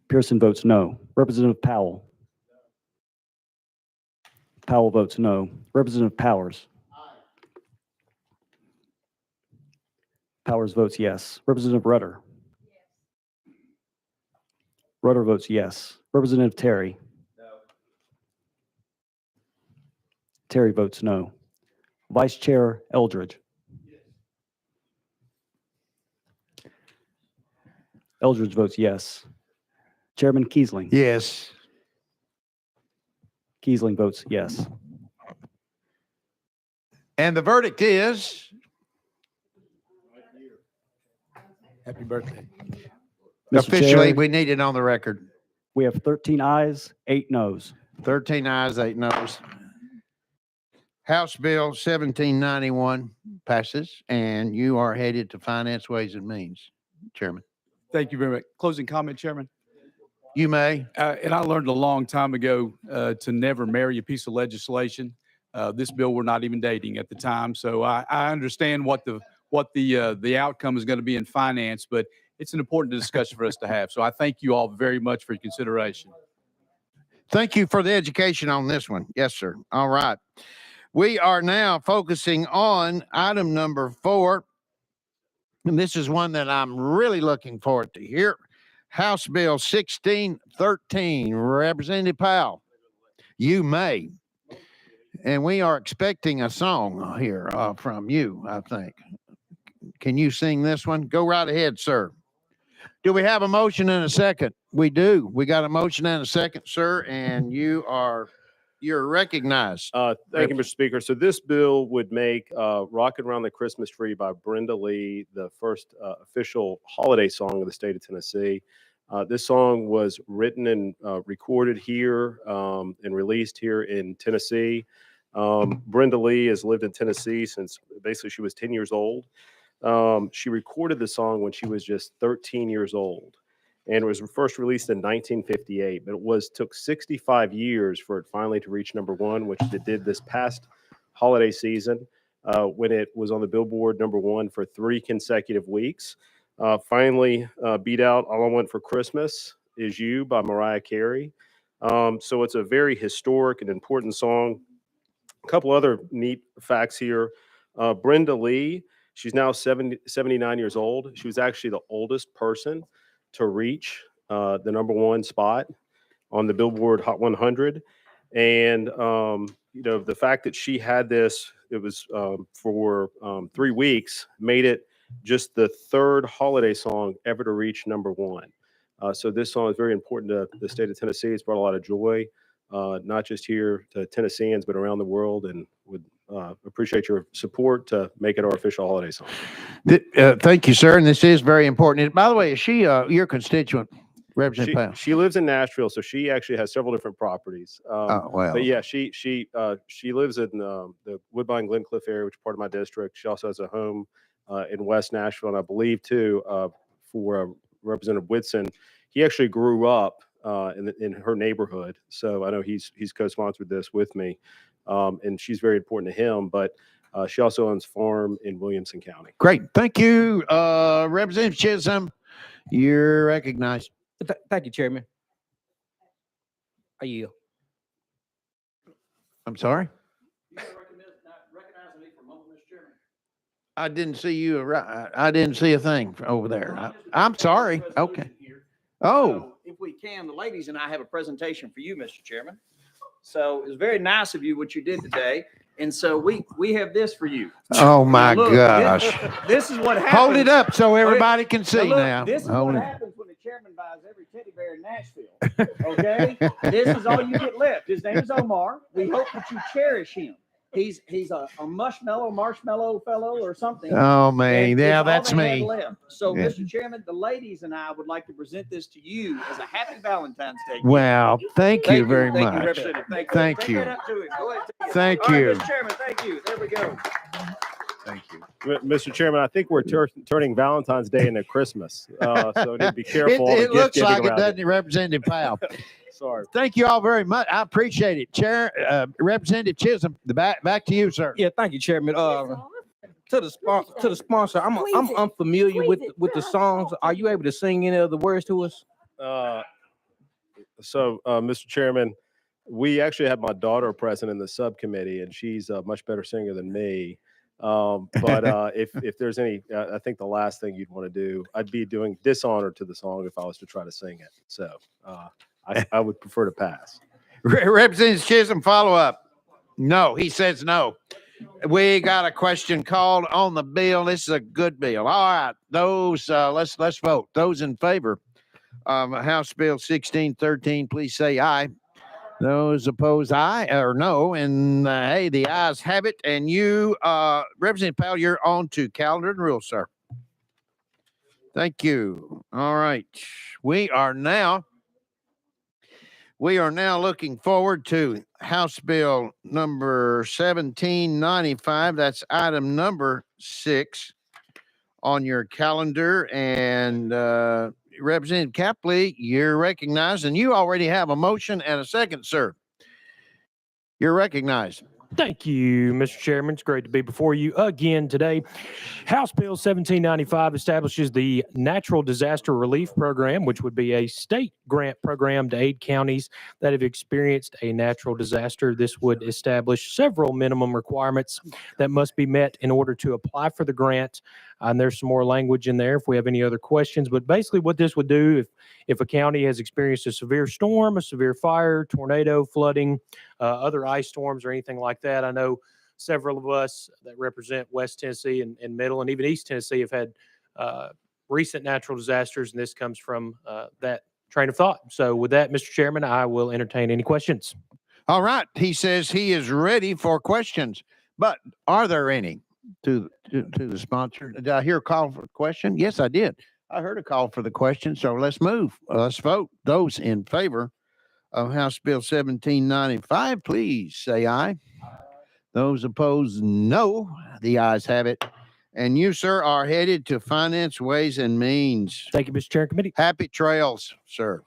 Pearson votes no. Representative Powell. No. Powell votes no. Representative Powers. Aye. Powers votes yes. Representative Rudder. Yes. Rudder votes yes. Representative Terry. No. Terry votes no. Vice Chair Eldridge. Yes. Eldridge votes yes. Chairman Kiesling. Yes. Kiesling votes yes. And the verdict is Happy birthday. Mr. officially, Chair, we need it on the record. we have 13 ayes, 8 noes. 13 ayes, 8 noes. House Bill 1791 passes, and you are headed to Finance, Ways and Means, Chairman. Thank you very much. Closing comment, Chairman. You may. And I learned a long time ago to never marry a piece of legislation. This bill we're not even dating at the time, so I understand what the outcome is going to be in finance, but it's an important discussion for us to have. So I thank you all very much for your consideration. Thank you for the education on this one. Yes, sir. All right. We are now focusing on item number 4. And this is one that I'm really looking forward to hear. House Bill 1613. Representative Powell, you may. And we are expecting a song here from you, I think. Can you sing this one? Go right ahead, sir. Do we have a motion and a second? We do. We got a motion and a second, sir, and you're recognized. Thank you, Mr. Speaker. So this bill would make Rockin' Around the Christmas Tree by Brenda Lee the first official holiday song of the state of Tennessee. This song was written and recorded here and released here in Tennessee. Brenda Lee has lived in Tennessee since basically she was 10 years old. She recorded the song when she was just 13 years old, and it was first released in 1958, but took 65 years for it finally to reach #1, which it did this past holiday season when it was on the Billboard #1 for 3 consecutive weeks. Finally beat out All I Want for Christmas Is You by Mariah Carey. So it's a very historic and important song. A couple other neat facts here. Brenda Lee, she's now 79 years old. She was actually the oldest person to reach the #1 spot on the Billboard Hot 100. And, the fact that she had this, it was for 3 weeks, made it just the 3rd holiday song ever to reach #1. So this song is very important to the state of Tennessee. It's brought a lot of joy, not just here to Tennesseans, but around the world, and would appreciate your support to make it our official holiday song. Thank you, sir. And this is very important. By the way, is she your constituent, Representative Powell? She lives in Nashville, so she actually has several different properties. Oh, well. But yeah, she lives in the Woodbine Glencliff area, which is part of my district. She also has a home in West Nashville, and I believe too for Representative Whitson, he actually grew up in her neighborhood. So I know he's co-sponsored this with me, and she's very important to him. But she also owns a farm in Williamson County. Great. Thank you, Representative Chisholm. You're recognized. Thank you, Chairman. I yield. I'm sorry? I didn't see you. I didn't see a thing over there. I'm sorry. Okay. Oh. So if we can, the ladies and I have a presentation for you, Mr. Chairman. So it's very nice of you what you did today. And so we have this for you. Oh my Now, look, gosh. This is what happens. Hold it up so everybody can see look, now. This is Hold what it. happens when the chairman buys every teddy bear in Nashville. Okay? This is all you get left. His name is Omar. We hope that you cherish him. He's a marshmallow fellow or something. Oh man, And yeah, it's all that's they have me. left. So, Yeah. Mr. Chairman, the ladies and I would like to present this to you as a happy Valentine's Day. gift. Well, thank you very Thank you, much. Representative. Thank you. Thank Take you. that up to him. Go ahead. take it. Thank All right, you. Mr. Chairman, thank you. There we go. Thank you. Mr. Chairman, I think we're turning Valentine's Day into Christmas, so we need to be careful. It looks like it, doesn't it, Representative Powell? Sorry. Thank you all very much. I appreciate it. Representative Chisholm, back to you, sir. Yeah, thank you, Chairman. To the sponsor, I'm unfamiliar with the songs. Are you able to sing any of the words to us? Mr. Chairman, we actually have my daughter present in the subcommittee, and she's a much better singer than me. But if there's any, I think the last thing you'd want to do, I'd be doing dishonor to the song if I was to try to sing it. So I would prefer to pass. Representative Chisholm, follow up. No, he says no. We got a question called on the bill. This is a good bill. All right, those let's vote. Those in favor of House Bill 1613, please say aye. Those opposed, aye or no. And hey, the ayes have it. And you, Representative Powell, you're on to calendar and rules, sir. Thank you. All right, we are now looking forward to House Bill number 1795. That's item number 6 on your calendar. And Representative Capley, you're recognized, and you already have a motion and a second, sir. You're recognized. Thank you, Mr. Chairman. It's great to be before you again today. House Bill 1795 establishes the Natural Disaster Relief Program, which would be a state grant program to aid counties that have experienced a natural disaster. This would establish several minimum requirements that must be met in order to apply for the grant. And there's some more language in there if we have any other questions. But basically what this would do, if a county has experienced a severe storm, a severe fire, tornado, flooding, other ice storms or anything like that. I know several of us that represent West Tennessee and Middle and even East Tennessee have had recent natural disasters, and this comes from that train of thought. So with that, Mr. Chairman, I will entertain any questions. All right. He says he is ready for questions, but are there any to the sponsor? Did I hear a call for a question? Yes, I did. I heard a call for the question. So let's move. Let's vote. Those in favor of House Bill 1795, please say aye. Those opposed, no. The ayes have it. And you, sir, are headed to Finance, Ways, and Means. Thank you, Mr. Chair and Committee. Happy trails, sir.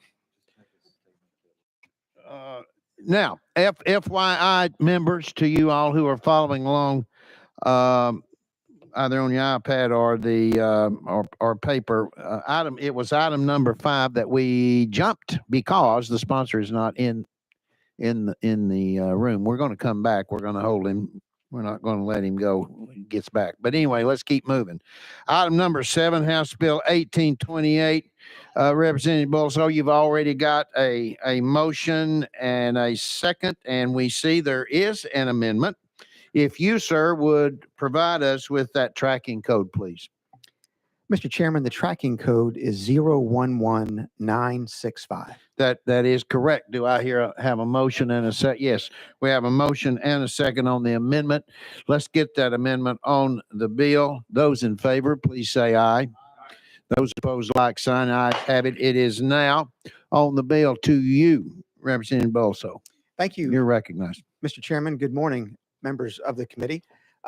Now, FYI members, to you all who are following along, either on your iPad or the or paper, it was item number 5 that we jumped because the sponsor is not in the room. We're going to come back. We're going to hold him. We're not going to let him go when he gets back. But anyway, let's keep moving. Item number 7, House Bill 1828. Representative Bolso, you've already got a motion and a second, and we see there is an amendment. If you, sir, would provide us with that tracking code, please. Mr. Chairman, the tracking code is 011965. That is correct. Do I have a motion and a second? Yes, we have a motion and a second on the amendment. Let's get that amendment on the bill. Those in favor, please say aye. Those opposed, like sign. Ayes have it. It is now on the bill. To you, Representative Bolso. Thank you. You're recognized. Mr. Chairman, good morning, members of the committee.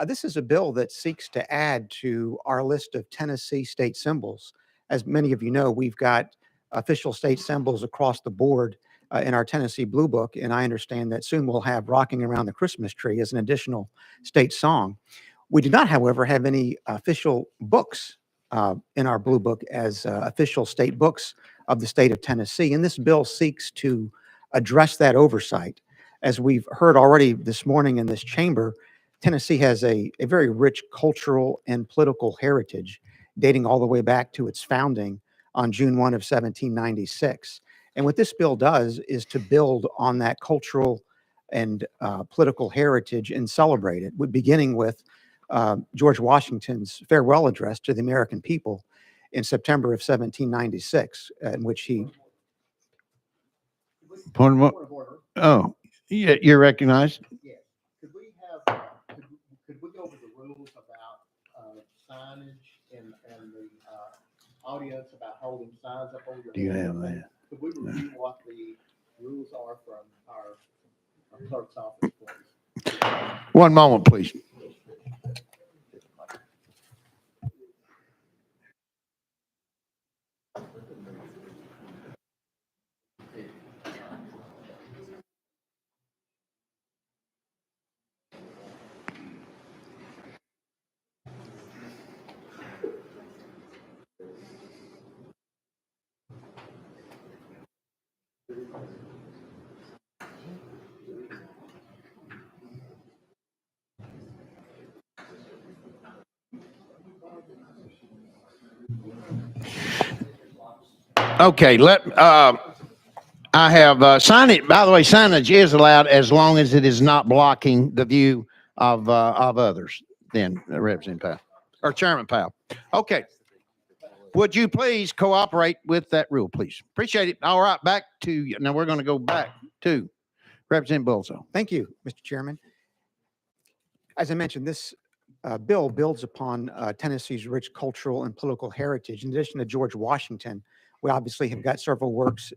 This is a bill that seeks to add to our list of Tennessee state symbols. As many of you know, we've got official state symbols across the board in our Tennessee Blue Book, and I understand that soon we'll have Rocking Around the Christmas Tree as an additional state song. We do not, however, have any official books in our Blue Book as official state books of the state of Tennessee, and this bill seeks to address that oversight. As we've heard already this morning in this chamber, Tennessee has a very rich cultural and political heritage dating all the way back to its founding on June 1 of 1796. And what this bill does is to build on that cultural and political heritage and celebrate it, beginning with George Washington's farewell address to the American people in September of 1796, in which he... Oh, yeah, you're recognized. Could we go over the rules about signage and the audience about holding signs up over your... Do you have that? Could we review what the rules are from our clerk's office, please? One moment, please. Okay, I have signage. By the way, signage is allowed as long as it is not blocking the view of others. Then Representative Powell or Chairman Powell. Okay, would you please cooperate with that rule, please? Appreciate it. All right, back to you. Now we're going to go back to Representative Bolso. Thank you, Mr. Chairman. As I mentioned, this bill builds upon Tennessee's rich cultural and political heritage. In addition to George Washington, we obviously have got several works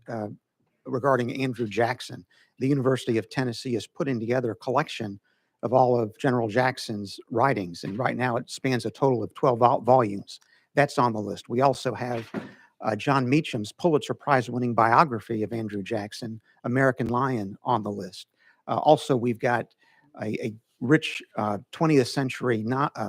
regarding Andrew Jackson. The University of Tennessee is putting together a collection of all of General Jackson's writings, and right now it spans a total of 12 volumes. That's on the list. We also have John Meacham's Pulitzer Prize-winning biography of Andrew Jackson, American Lion, on the list. Also, we've got a rich 20th century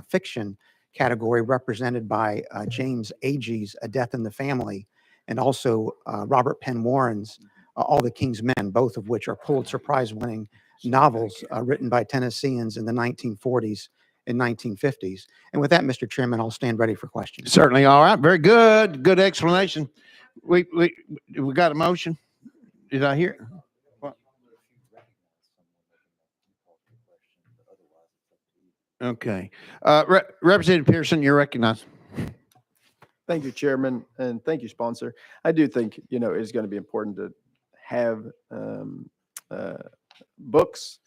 fiction category represented by James Agee's A Death in the Family, and also Robert Penn Warren's All the King's Men, both of which are Pulitzer Prize-winning novels written by Tennesseans in the 1940s and 1950s. And with that, Mr. Chairman, I'll stand ready for questions. Certainly. All right. Very good. Good explanation. We got a motion. Did I hear? Okay. Representative Pearson, you're recognized. Thank you, Chairman, and thank you, sponsor. I do think, it's going to be important to have uh, books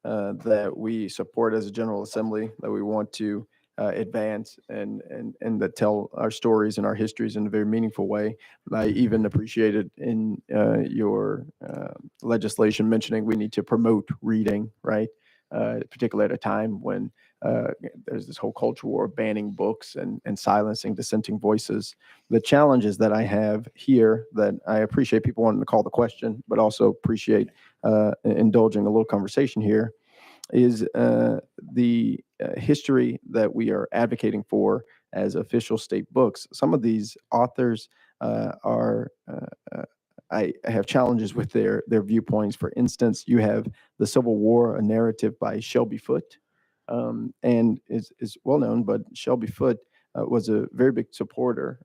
that we support as a General Assembly, that we want to advance and that tell our stories and our histories in a very meaningful way. I even appreciated in your legislation mentioning we need to promote reading, right? Particularly at a time when there's this whole culture war of banning books and silencing dissenting voices. The challenges that I have here that I appreciate people wanting to call the question, but also appreciate indulging a little conversation here is the history that we are advocating for as official state books. Some of these authors I have challenges with their viewpoints. For instance, you have The Civil War, a narrative by Shelby Foote, and is well known, but Shelby Foote was a very big supporter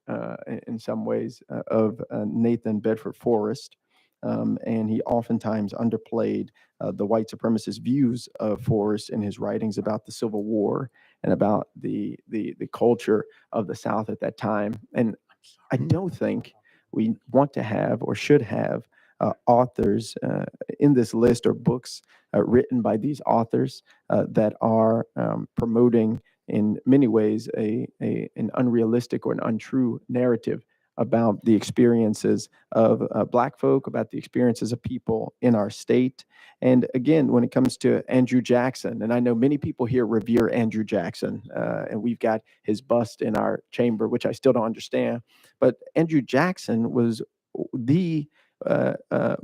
in some ways of Nathan Bedford Forrest. And he oftentimes underplayed the white supremacist views of Forrest in his writings about the Civil War and about the culture of the South at that time. And I don't think we want to have or should have authors in this list or books written by these authors that are promoting in many ways an unrealistic or an untrue narrative about the experiences of Black folk, about the experiences of people in our state. And again, when it comes to Andrew Jackson, and I know many people here revere Andrew Jackson, and we've got his bust in our chamber, which I still don't understand. But Andrew Jackson was the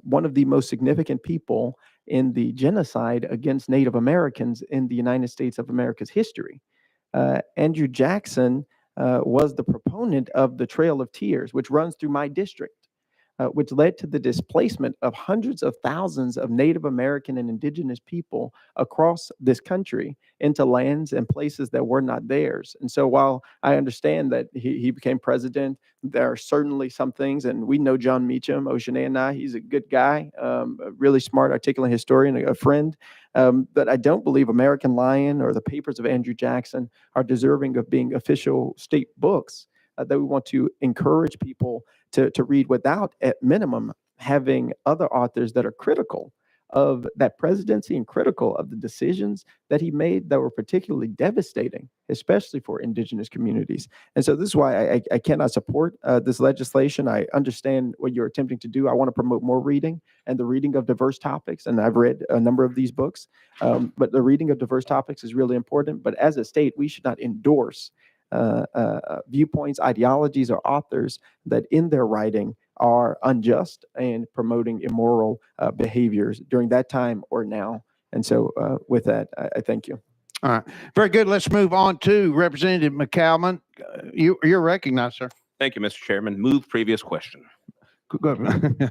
one of the most significant people in the genocide against Native Americans in the United States of America's history. Andrew Jackson was the proponent of the Trail of Tears, which runs through my district, which led to the displacement of hundreds of thousands of Native American and indigenous people across this country into lands and places that were not theirs. And so while I understand that he became president, there are certainly some things, and we know John Meacham, Oceana and I, he's a good guy, a really smart, articulate historian, a friend. But I don't believe American Lion or the papers of Andrew Jackson are deserving of being official state books that we want to encourage people to read without, at minimum, having other authors that are critical of that presidency and critical of the decisions that he made that were particularly devastating, especially for indigenous communities. And so this is why I cannot support this legislation. I understand what you're attempting to do. I want to promote more reading and the reading of diverse topics. And I've read a number of these books, but the reading of diverse topics is really important. But as a state, we should not endorse viewpoints, ideologies, or authors that in their writing are unjust and promoting immoral behaviors during that time or now. And so with that, I thank you. All right. Very good. Let's move on to Representative McCalman. You're recognized, sir. Thank you, Mr. Chairman. Move previous question. Good.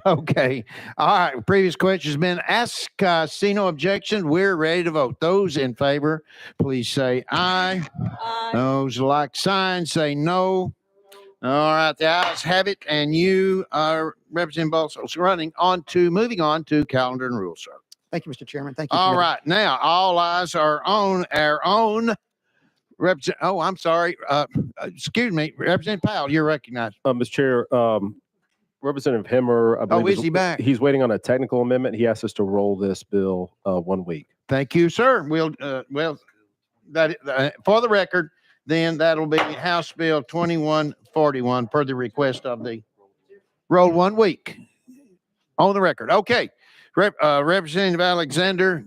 Okay. All right. Previous question has been asked. See no objection. We're ready to vote. Those in favor, please say aye. Aye. Those like sign say no. All right. The ayes have it. And you are Representative Balsos moving on to calendar and rules, sir. Thank you, Mr. Chairman. Thank you. All committee. right. Now, all eyes are on our own. I'm sorry. Excuse me. Representative Powell, you're recognized. Mr. Chair, Representative Hemmer, I believe is he back? He's waiting on a technical amendment. He asked us to roll this bill 1 week. Thank you, sir. We'll that for the record, then that'll be House Bill 2141 per the request of the roll 1 week on the record. Okay, Representative Alexander,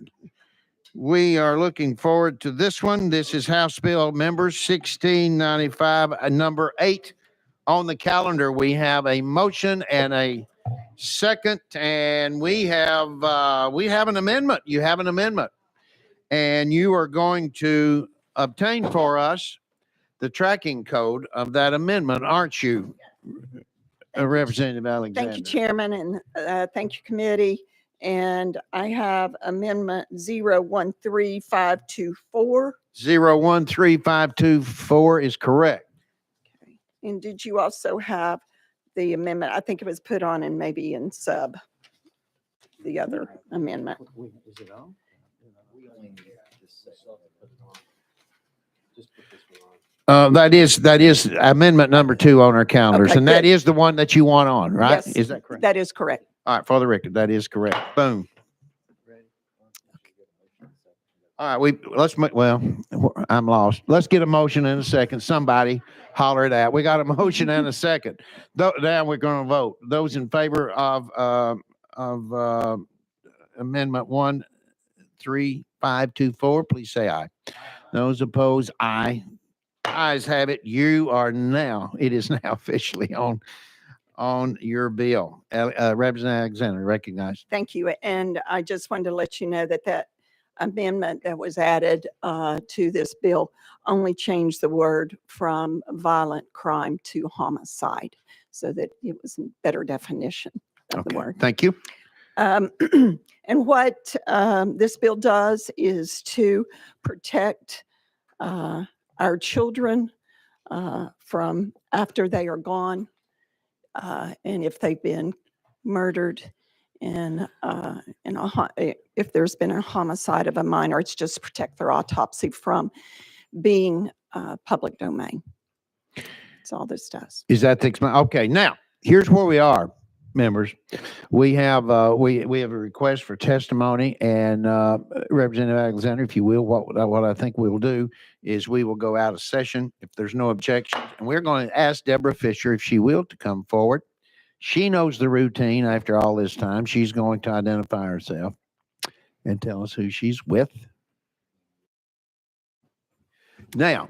we are looking forward to this one. This is House Bill members 1695, number 8 on the calendar. We have a motion and a second, and we have an amendment. You have an amendment, and you are going to obtain for us the tracking code of that amendment, aren't you, Representative Alexander? Thank you, Chairman, and thank you, committee. And I have amendment 013524. 013524 is correct. And did you also have the amendment? I think it was put on and maybe in sub, the other amendment. Is it on? That is amendment number 2 on our calendars, Okay, and that good. is the one that you want on, right? Yes, Is that correct? That is correct. All right, for the record, that is correct. Boom. All right, I'm lost. Let's get a motion in a second. Somebody holler it out. We got a motion and a second. Now we're going to vote. Those in favor of amendment 13524, please say aye. Those opposed, aye. Ayes have it. It is now officially on your bill. Representative Alexander, recognized. Thank you. And I just wanted to let you know that that amendment that was added to this bill only changed the word from violent crime to homicide so that it was a better definition of the word. Thank you. And what this bill does is to protect our children from after they are gone, and if they've been murdered, and if there's been a homicide of a minor, it's just protect their autopsy from being public domain. That's all this does. Is that okay? Now here's where we are, members. We have a request for testimony, and Representative Alexander, if you will, what I think we'll do is we will go out of session if there's no objections, and we're going to ask Deborah Fisher if she will to come forward. She knows the routine. After all this time, she's going to identify herself and tell us who she's with. Now,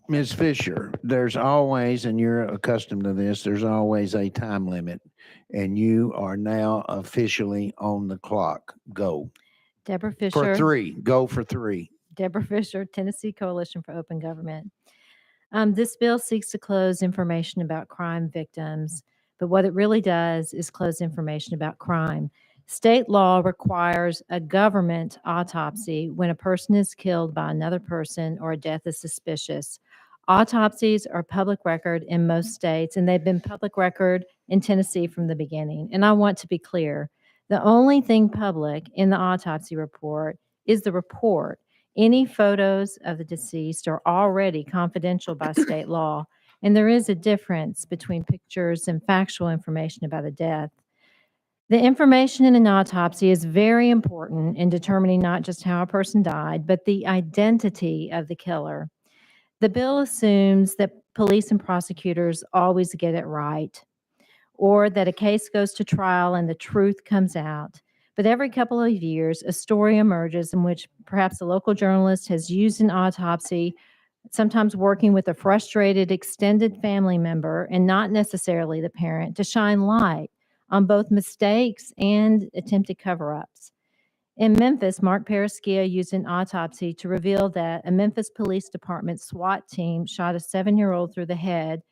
Ms. Fisher, there's always, and you're accustomed to this, there's always a time limit, and you are now officially on the clock. Go. Deborah Fisher. For 3. Go for 3. Deborah Fisher, Tennessee Coalition for Open Government. This bill seeks to close information about crime victims, but what it really does is close information about crime. State law requires a government autopsy when a person is killed by another person or a death is suspicious. Autopsies are public record in most states, and they've been public record in Tennessee from the beginning. And I want to be clear, the only thing public in the autopsy report is the report. Any photos of the deceased are already confidential by state law, and there is a difference between pictures and factual information about a death. The information in an autopsy is very important in determining not just how a person died, but the identity of the killer. The bill assumes that police and prosecutors always get it right, or that a case goes to trial and the truth comes out. But every couple of years, a story emerges in which perhaps a local journalist has used an autopsy, sometimes working with a frustrated extended family member and not necessarily the parent, to shine light on both mistakes and attempted cover-ups. In Memphis, Mark Pereskia used an autopsy to reveal that a Memphis Police Department SWAT team shot a 7-year-old through the head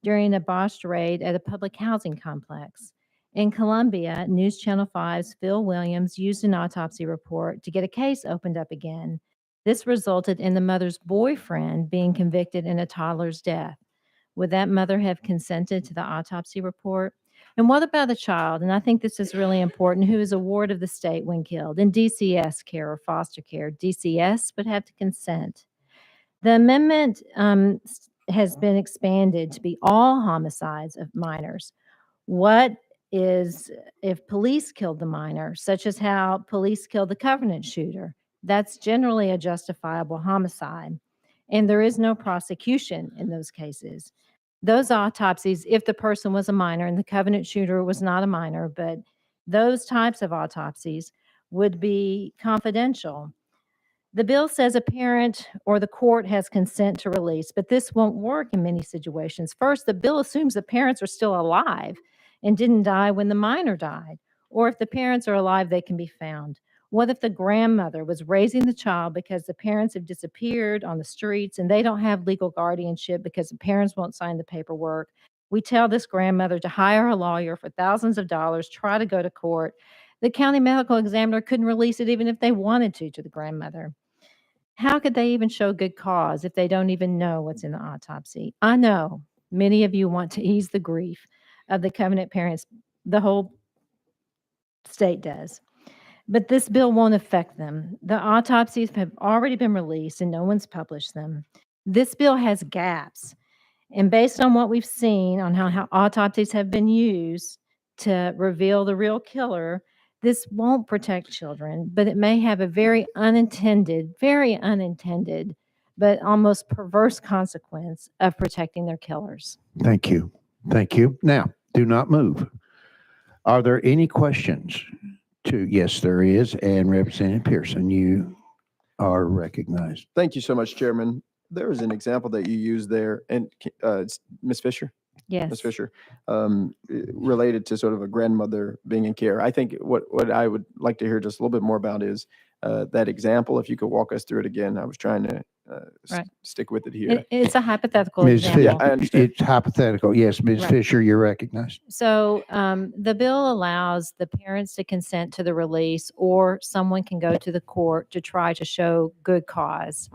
during a botched raid at a public housing complex. In Columbia, News Channel 5's Phil Williams used an autopsy report to get a case opened up again. This resulted in the mother's boyfriend being convicted in a toddler's death. Would that mother have consented to the autopsy report? And what about the child? And I think this is really important, who is a ward of the state when killed in DCS care or foster care. DCS would have to consent. The amendment has been expanded to be all homicides of minors. What is if police killed the minor, such as how police killed the Covenant shooter? That's generally a justifiable homicide, and there is no prosecution in those cases. Those autopsies, if the person was a minor and the Covenant shooter was not a minor, but those types of autopsies would be confidential. The bill says a parent or the court has consent to release, but this won't work in many situations. First, the bill assumes the parents are still alive and didn't die when the minor died, or if the parents are alive, they can be found. What if the grandmother was raising the child because the parents have disappeared on the streets and they don't have legal guardianship because the parents won't sign the paperwork? We tell this grandmother to hire a lawyer for thousands of dollars, try to go to court. The county medical examiner couldn't release it even if they wanted to the grandmother. How could they even show good cause if they don't even know what's in the autopsy? I know many of you want to ease the grief of the Covenant parents. The whole state does. But this bill won't affect them. The autopsies have already been released and no one's published them. This bill has gaps. And based on what we've seen on how autopsies have been used to reveal the real killer, this won't protect children, but it may have a very unintended, but almost perverse consequence of protecting their killers. Thank you. Thank you. Now, do not move. Are there any questions yes, there is. And Representative Pearson, you are recognized. Thank you so much, Chairman. There was an example that you used there, and Ms. Fisher? Yes. Ms. Fisher, related to sort of a grandmother being in care. I think what I would like to hear just a little bit more about is that example. If you could walk us through it again. I was trying to Right. stick with it here. It's a hypothetical Ms. example. Fisher, I understand. it's hypothetical. Yes, Ms. Right. Fisher, you're recognized. So the bill allows the parents to consent to the release, or someone can go to the court to try to show good cause.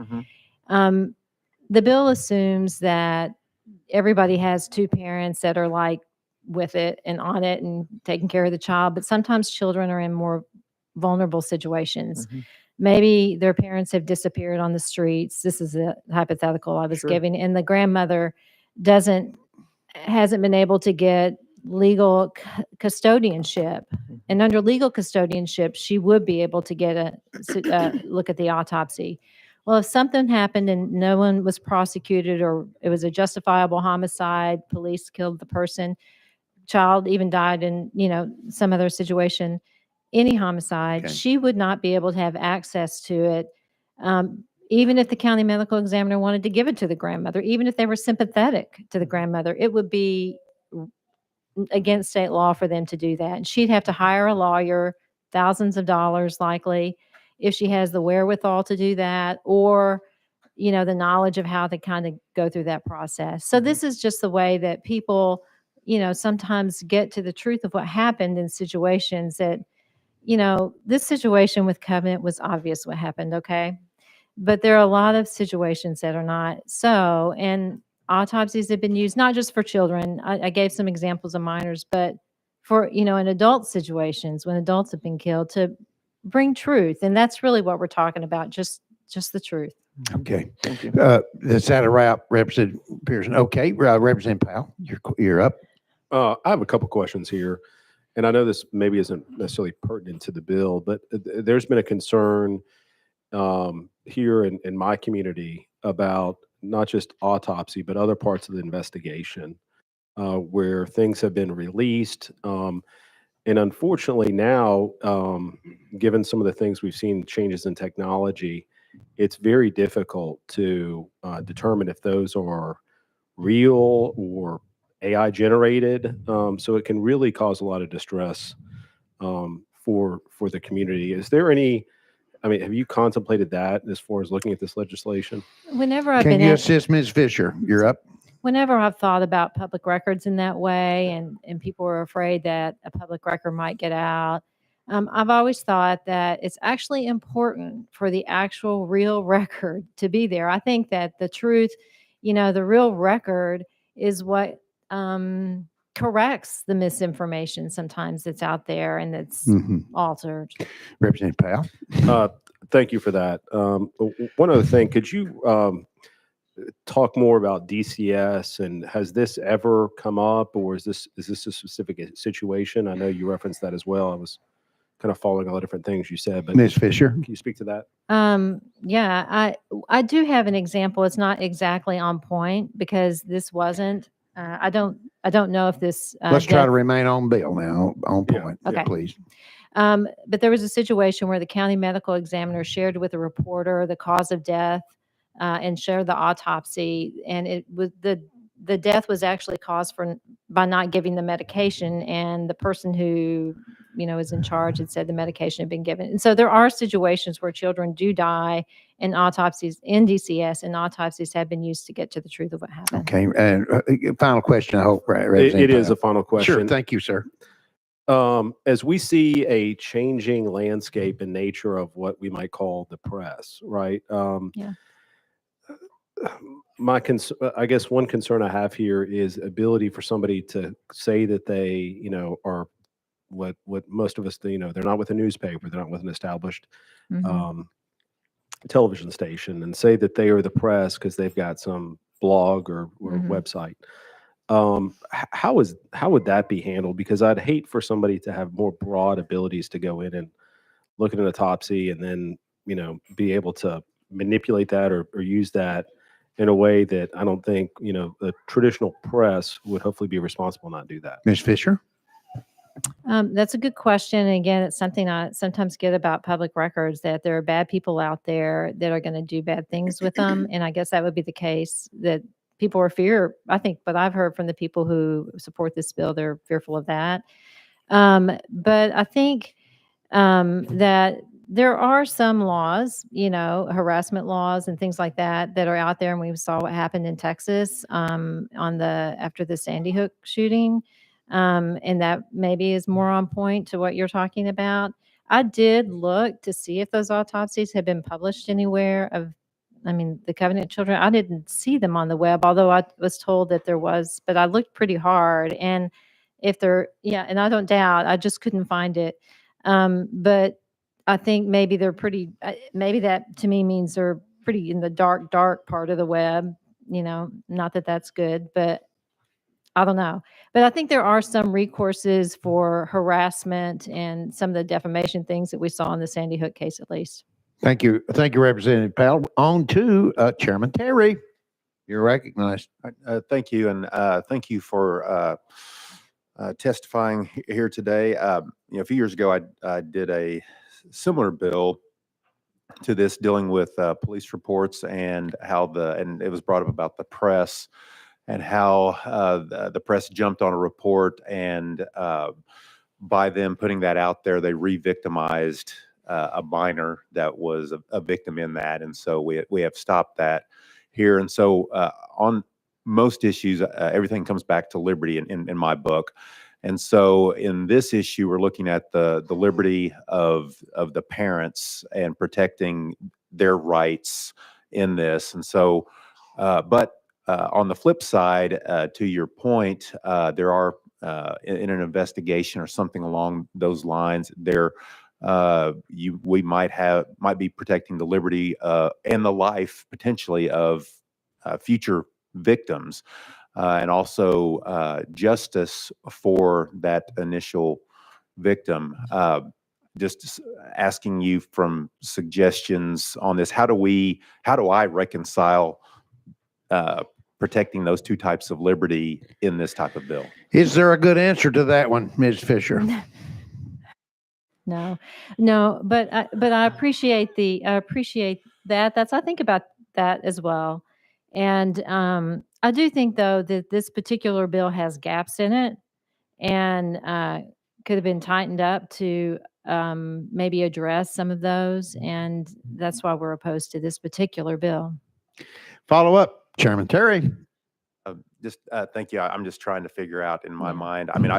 The bill assumes that everybody has two parents that are like with it and on it and taking care of the child, but sometimes children are in more vulnerable situations. Maybe their parents have disappeared on the streets. This is a hypothetical I was Sure. giving, and the grandmother hasn't been able to get legal custodianship. And under legal custodianship, she would be able to get a look at the autopsy. Well, if something happened and no one was prosecuted, or it was a justifiable homicide, police killed the person, child even died in, some other situation, any homicide, Okay. she would not be able to have access to it. Even if the county medical examiner wanted to give it to the grandmother, even if they were sympathetic to the grandmother, it would be against state law for them to do that. And she'd have to hire a lawyer, thousands of dollars likely, if she has the wherewithal to do that, or, the knowledge of how to kind of go through that process. So this is just the way that people, sometimes get to the truth of what happened in situations that, this situation with Covenant was obvious what happened, okay? But there are a lot of situations that are not so, and autopsies have been used not just for children. I gave some examples of minors, but for, in adult situations when adults have been killed, to bring truth. And that's really what we're talking about, just the truth. Okay. Thank you. Is that a wrap, Representative Pearson? Okay, Representative Powell, you're up. I have a couple questions here, and I know this maybe isn't necessarily pertinent to the bill, but there's been a concern here in my community about not just autopsy, but other parts of the investigation where things have been released. And unfortunately now, given some of the things we've seen, changes in technology, it's very difficult to determine if those are real or AI generated. So it can really cause a lot of distress for the community. Is there any, have you contemplated that as far as looking at this legislation? Whenever I've Can been you at- assist Ms. Fisher? You're up. Whenever I've thought about public records in that way, and people are afraid that a public record might get out, I've always thought that it's actually important for the actual real record to be there. I think that the truth, the real record is what corrects the misinformation sometimes that's out there and that's altered. Representative Powell. Thank you for that. One other thing, could you talk more about DCS, and has this ever come up, or is this a specific situation? I know you referenced that as well. I was kind of following all the different things you said, but Ms. Fisher. can you speak to that? Yeah, I do have an example. It's not exactly on point because this wasn't. I don't know if this. Let's try death- to remain on bill now, on Yeah, point, Okay. please. But there was a situation where the county medical examiner shared with a reporter the cause of death and shared the autopsy, and it was the death was actually caused by not giving the medication, and the person who is in charge had said the medication had been given. And so there are situations where children do die, and autopsies in DCS and autopsies have been used to get to the truth of what happened. Okay, and final question, I hope, Representative It is Powell. a final question. Sure, thank you, sir. As we see a changing landscape and nature of what we might call the press, right? Yeah. I guess one concern I have here is ability for somebody to say that they, are what most of us, they're not with a newspaper, they're not with an established Mhm. television station, and say that they are the press because they've got some blog or Mhm. website. How would that be handled? Because I'd hate for somebody to have more broad abilities to go in and look at an autopsy and then, be able to manipulate that or use that in a way that I don't think, the traditional press would hopefully be responsible not do that. Ms. Fisher? That's a good question. And again, it's something I sometimes get about public records, that there are bad people out there that are going to do bad things with them. And I guess that would be the case, that people are I think, but I've heard from the people who support this bill, they're fearful of that. But I think that there are some laws, harassment laws and things like that are out there. And we saw what happened in Texas after the Sandy Hook shooting. And that maybe is more on point to what you're talking about. I did look to see if those autopsies had been published anywhere the Covenant children. I didn't see them on the web, although I was told that there was, but I looked pretty hard. And and I don't doubt, I just couldn't find it. But I think maybe they're pretty, maybe that to me means they're pretty in the dark part of the web, not that that's good, but I don't know. But I think there are some recourses for harassment and some of the defamation things that we saw in the Sandy Hook case, at least. Thank you. Thank you, Representative Powell. On to Chairman Terry. You're recognized. Thank you, and thank you for testifying here today. A few years ago, I did a similar bill to this, dealing with police reports and and it was brought up about the press and how the press jumped on a report, and by them putting that out there, they re-victimized a minor that was a victim in that. And so we have stopped that here. And so on most issues, everything comes back to liberty in my book. And so in this issue, we're looking at the liberty of the parents and protecting their rights in this. And so, but on the flip side, to your point, there are in an investigation or something along those lines, we might be protecting the liberty and the life potentially of future victims, and also justice for that initial victim. Just asking you from suggestions on this. How do I reconcile protecting those two types of liberty in this type of bill? Is there a good answer to that one, Ms. Fisher? No, but I appreciate that. I think about that as well. And I do think, though, that this particular bill has gaps in it and could have been tightened up to maybe address some of those. And that's why we're opposed to this particular bill. Follow up, Chairman Terry. Thank you. I'm just trying to figure out in my mind. I mean,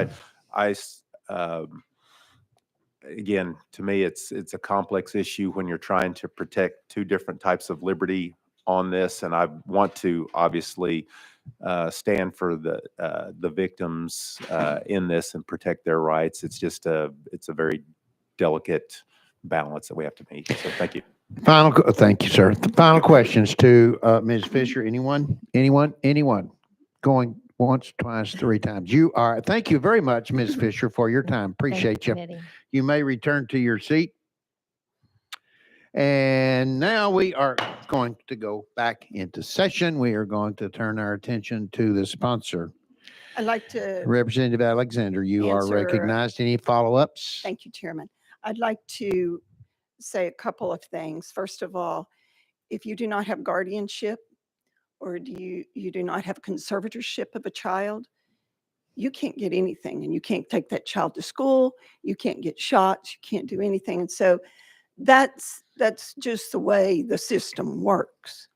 again, to me, it's a complex issue when you're trying to protect two different types of liberty on this, and I want to obviously stand for the victims in this and protect their rights. It's just it's a very delicate balance that we have to meet. So thank you. Thank you, sir. The final questions to Ms. Fisher. Anyone? Going once, twice, three times. You are. Thank you very much, Ms. Fisher, for your time. Appreciate you. You may return to your seat. And now we are going to go back into session. We are going to turn our attention to the sponsor. I'd like to. Representative Alexander, you are answer- recognized. Any follow-ups? Thank you, Chairman. I'd like to say a couple of things. First of all, if you do not have guardianship, or you do not have conservatorship of a child, you can't get anything, and you can't take that child to school. You can't get shots. You can't do anything. And so that's just the way the system works.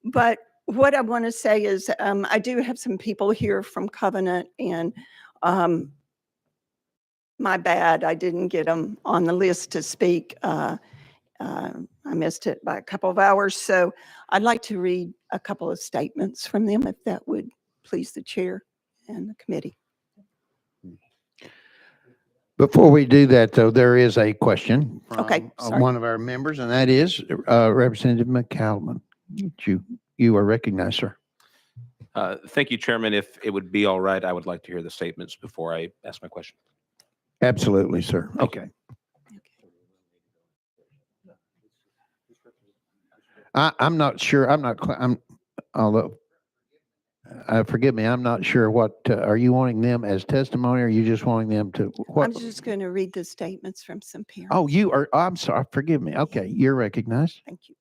But what I want to say is I do have some people here from Covenant, and my bad, I didn't get them on the list to speak. I missed it by a couple of hours. So I'd like to read a couple of statements from them, if that would please the chair and the committee. Before we do that, though, there is a question Okay, from sorry. one of our members, and that is Representative McCallum. You are recognized, sir. Thank you, Chairman. If it would be all right, I would like to hear the statements before I ask my question. Absolutely, sir. Okay. I'm not sure. Although, forgive me, I'm not sure what, are you wanting them as testimony or are you just wanting them to, what? I'm just going to read the statements from some parents. Oh, you are, I'm sorry, forgive me. Okay, you're recognized. Thank you.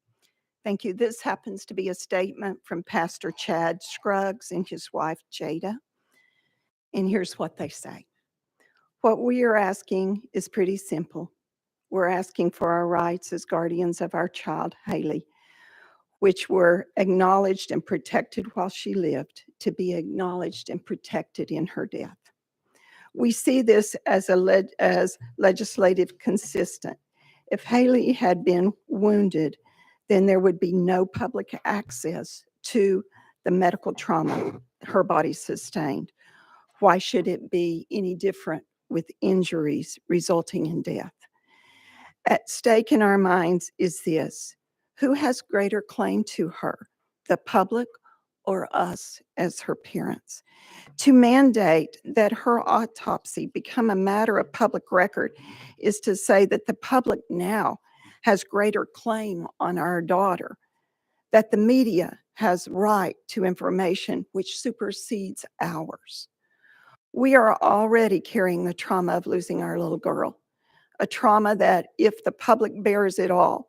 Thank you. This happens to be a statement from Pastor Chad Scruggs and his wife, Jada. And here's what they say. What we are asking is pretty simple. We're asking for our rights as guardians of our child, Haley, which were acknowledged and protected while she lived, to be acknowledged and protected in her death. We see this as as legislative consistent. If Haley had been wounded, then there would be no public access to the medical trauma her body sustained. Why should it be any different with injuries resulting in death? At stake in our minds is this: who has greater claim to her, the public or us as her parents? To mandate that her autopsy become a matter of public record is to say that the public now has greater claim on our daughter, that the media has right to information which supersedes ours. We are already carrying the trauma of losing our little girl, a trauma that, if the public bears it all,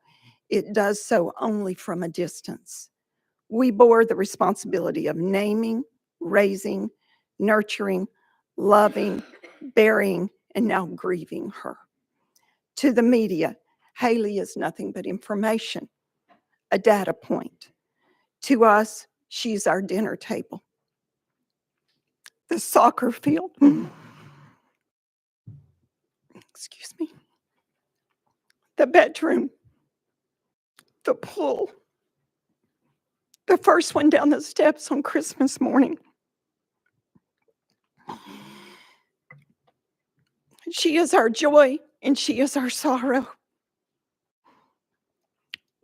it does so only from a distance. We bore the responsibility of naming, raising, nurturing, loving, burying, and now grieving her. To the media, Haley is nothing but information, a data point. To us, she's our dinner table, the soccer field, excuse me, the bedroom, the pool, the first one down the steps on Christmas morning. She is our joy and she is our sorrow.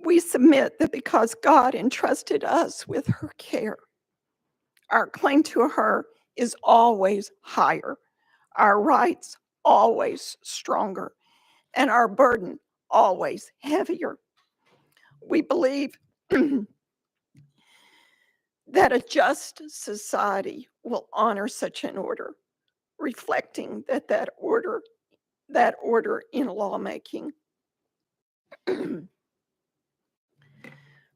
We submit that because God entrusted us with her care, our claim to her is always higher, our rights always stronger, and our burden always heavier. We believe that a just society will honor such an order, reflecting that order in lawmaking.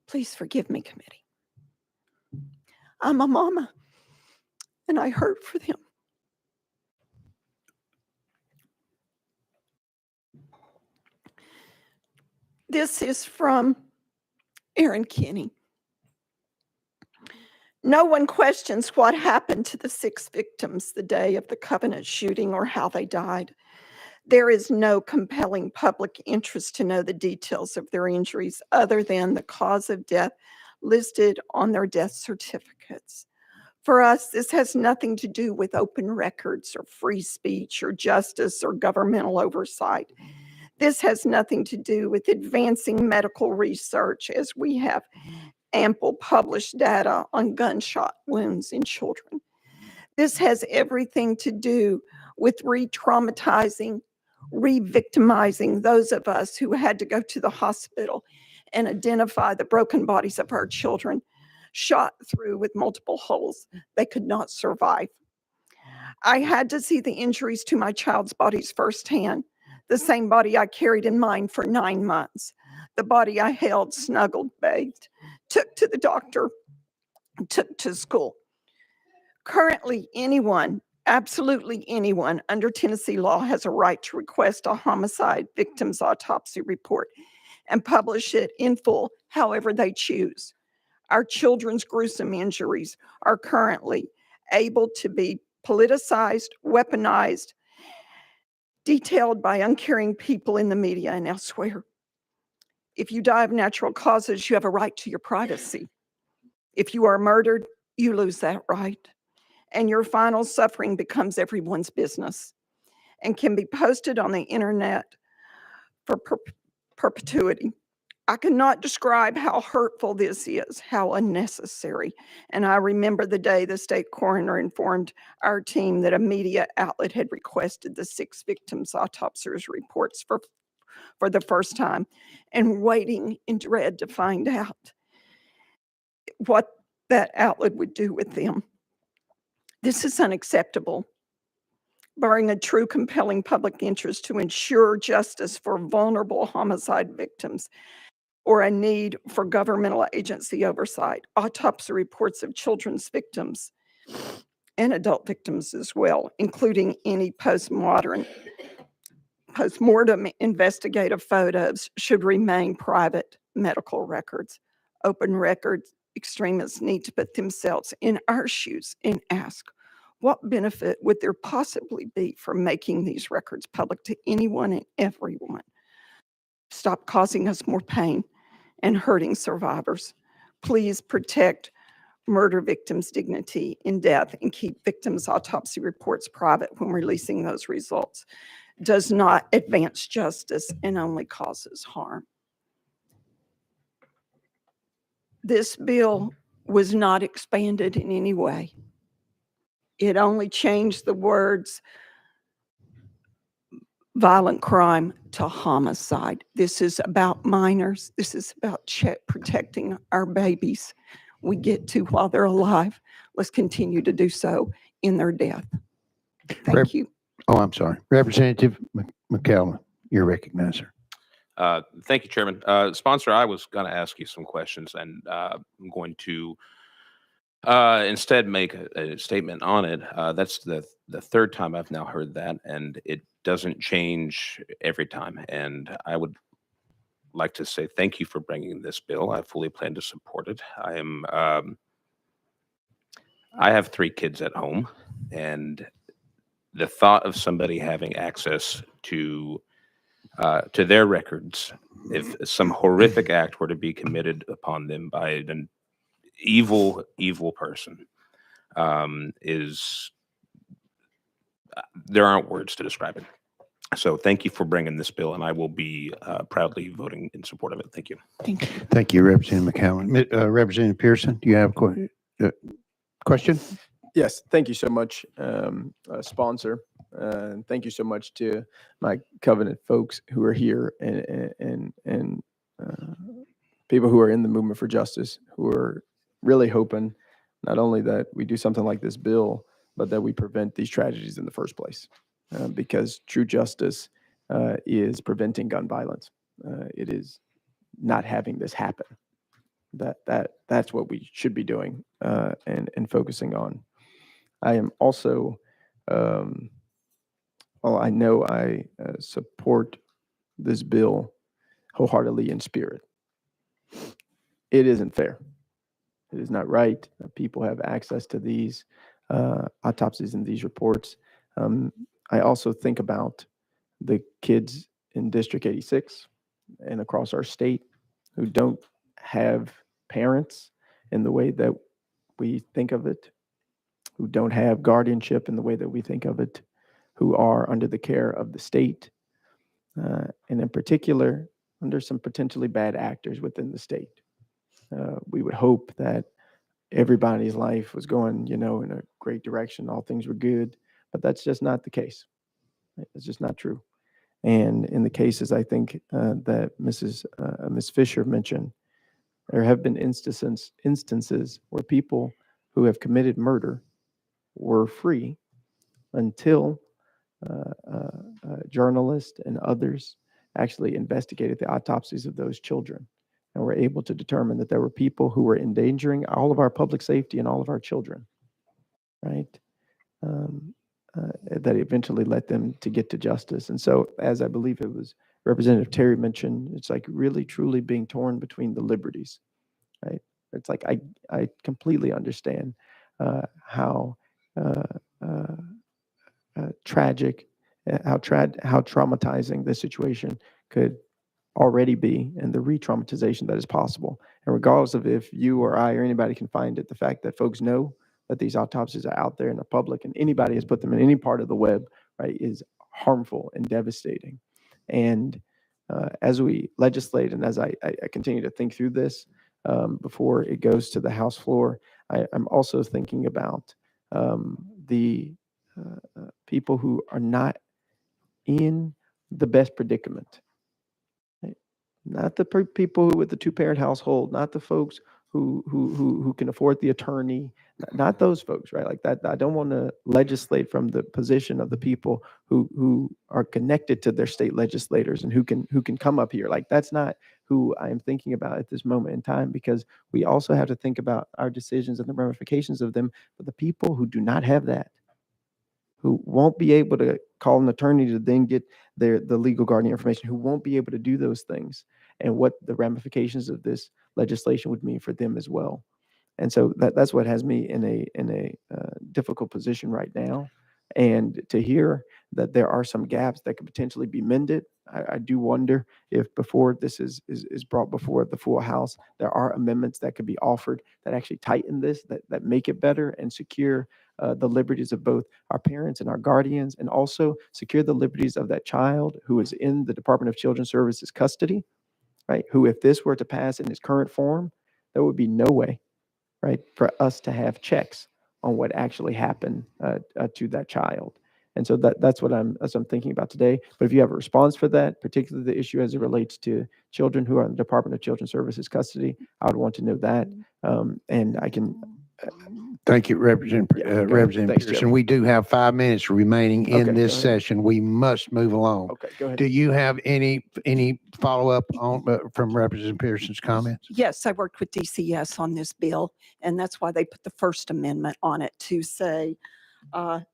Please forgive me, committee. I'm a mama, and I hurt for them. This is from Aaron Kinney. No one questions what happened to the 6 victims the day of the Covenant shooting or how they died. There is no compelling public interest to know the details of their injuries other than the cause of death listed on their death certificates. For us, this has nothing to do with open records or free speech or justice or governmental oversight. This has nothing to do with advancing medical research, as we have ample published data on gunshot wounds in children. This has everything to do with re-traumatizing, re-victimizing those of us who had to go to the hospital and identify the broken bodies of our children, shot through with multiple holes they could not survive. I had to see the injuries to my child's bodies firsthand, the same body I carried in mind for 9 months, the body I held, snuggled, bathed, took to the doctor, took to school. Currently, anyone, absolutely anyone under Tennessee law has a right to request a homicide victim's autopsy report and publish it in full however they choose. Our children's gruesome injuries are currently able to be politicized, weaponized, detailed by uncaring people in the media and elsewhere. If you die of natural causes, you have a right to your privacy. If you are murdered, you lose that right, and your final suffering becomes everyone's business. and can be posted on the internet for perpetuity. I cannot describe how hurtful this is, how unnecessary. And I remember the day the state coroner informed our team that a media outlet had requested the 6 victims' autopsies reports for the first time, and waiting in dread to find out what that outlet would do with them. This is unacceptable. Barring a true compelling public interest to ensure justice for vulnerable homicide victims or a need for governmental agency oversight, autopsy reports of children's victims and adult victims as well, including any postmortem investigative photos, should remain private medical records. Open records extremists need to put themselves in our shoes and ask, what benefit would there possibly be from making these records public to anyone and everyone? Stop causing us more pain and hurting survivors. Please protect murder victims' dignity in death and keep victims' autopsy reports private when releasing those results. Does not advance justice and only causes harm. This bill was not expanded in any way. It only changed the words violent crime to homicide. This is about minors. This is about protecting our babies we get to while they're alive. Let's continue to do so in their death. Thank you. Oh, I'm sorry. Representative McCallum, you're recognized, sir. Thank you, Chairman. Sponsor, I was going to ask you some questions, and I'm going to instead make a statement on it. That's the third time I've now heard that, and it doesn't change every time. And I would like to say thank you for bringing this bill. I fully plan to support it. I have 3 kids at home, and the thought of somebody having access to their records, if some horrific act were to be committed upon them by an evil person, there aren't words to describe it. So thank you for bringing this bill, and I will be proudly voting in support of it. Thank you. Thank you, Representative McCallum. Representative Pearson, do you have a question? Yes, thank you so much, sponsor. And thank you so much to my Covenant folks who are here and people who are in the movement for justice, who are really hoping not only that we do something like this bill, but that we prevent these tragedies in the first place. Because true justice is preventing gun violence. It is not having this happen. That's what we should be doing and focusing on. I am also, well, I know I support this bill wholeheartedly in spirit. It isn't fair. It is not right that people have access to these autopsies and these reports. I also think about the kids in District 86 and across our state who don't have parents in the way that we think of it, who don't have guardianship in the way that we think of it, who are under the care of the state, and in particular, under some potentially bad actors within the state. We would hope that everybody's life was going, in a great direction, all things were good, but that's just not the case. It's just not true. And in the cases, I think that Ms. Fisher mentioned, there have been instances where people who have committed murder were free until journalists and others actually investigated the autopsies of those children and were able to determine that there were people who were endangering all of our public safety and all of our children, right? That eventually led them to get to justice. And so, as I believe it was Representative Terry mentioned, it's like really truly being torn between the liberties, right? It's like I completely understand how tragic, how traumatizing this situation could already be, and the re-traumatization that is possible. And regardless of if you or I or anybody can find it, the fact that folks know that these autopsies are out there in the public and anybody has put them in any part of the web, right, is harmful and devastating. And as we legislate and as I continue to think through this before it goes to the House floor, I'm also thinking about the people who are not in the best predicament. Right? Not the people with the two-parent household, not the folks who can afford the attorney, not those folks, right? Like that. I don't want to legislate from the position of the people who are connected to their state legislators and who can come up here. Like that's not who I am thinking about at this moment in time, because we also have to think about our decisions and the ramifications of them for the people who do not have that, who won't be able to call an attorney to then get the legal guardian information, who won't be able to do those things, and what the ramifications of this legislation would mean for them as well. And so that's what has me in a difficult position right now. And to hear that there are some gaps that could potentially be mended, I do wonder if before this is brought before the full House, there are amendments that could be offered that actually tighten this, that make it better and secure the liberties of both our parents and our guardians, and also secure the liberties of that child who is in the Department of Children's Services custody, right? Who, if this were to pass in its current form, there would be no way, right, for us to have checks on what actually happened to that child. And so that's what I'm thinking about today. But if you have a response for that, particularly the issue as it relates to children who are in the Department of Children's Services custody, I would want to know that. And I can. Thank you, Representative Thanks, Pearson. Jim. We do have 5 minutes remaining in Okay, this go ahead. session. We must move along. Okay, go ahead. Do you have any follow-up on from Representative Pearson's comments? Yes, I worked with DCS on this bill, and that's why they put the First Amendment on it to say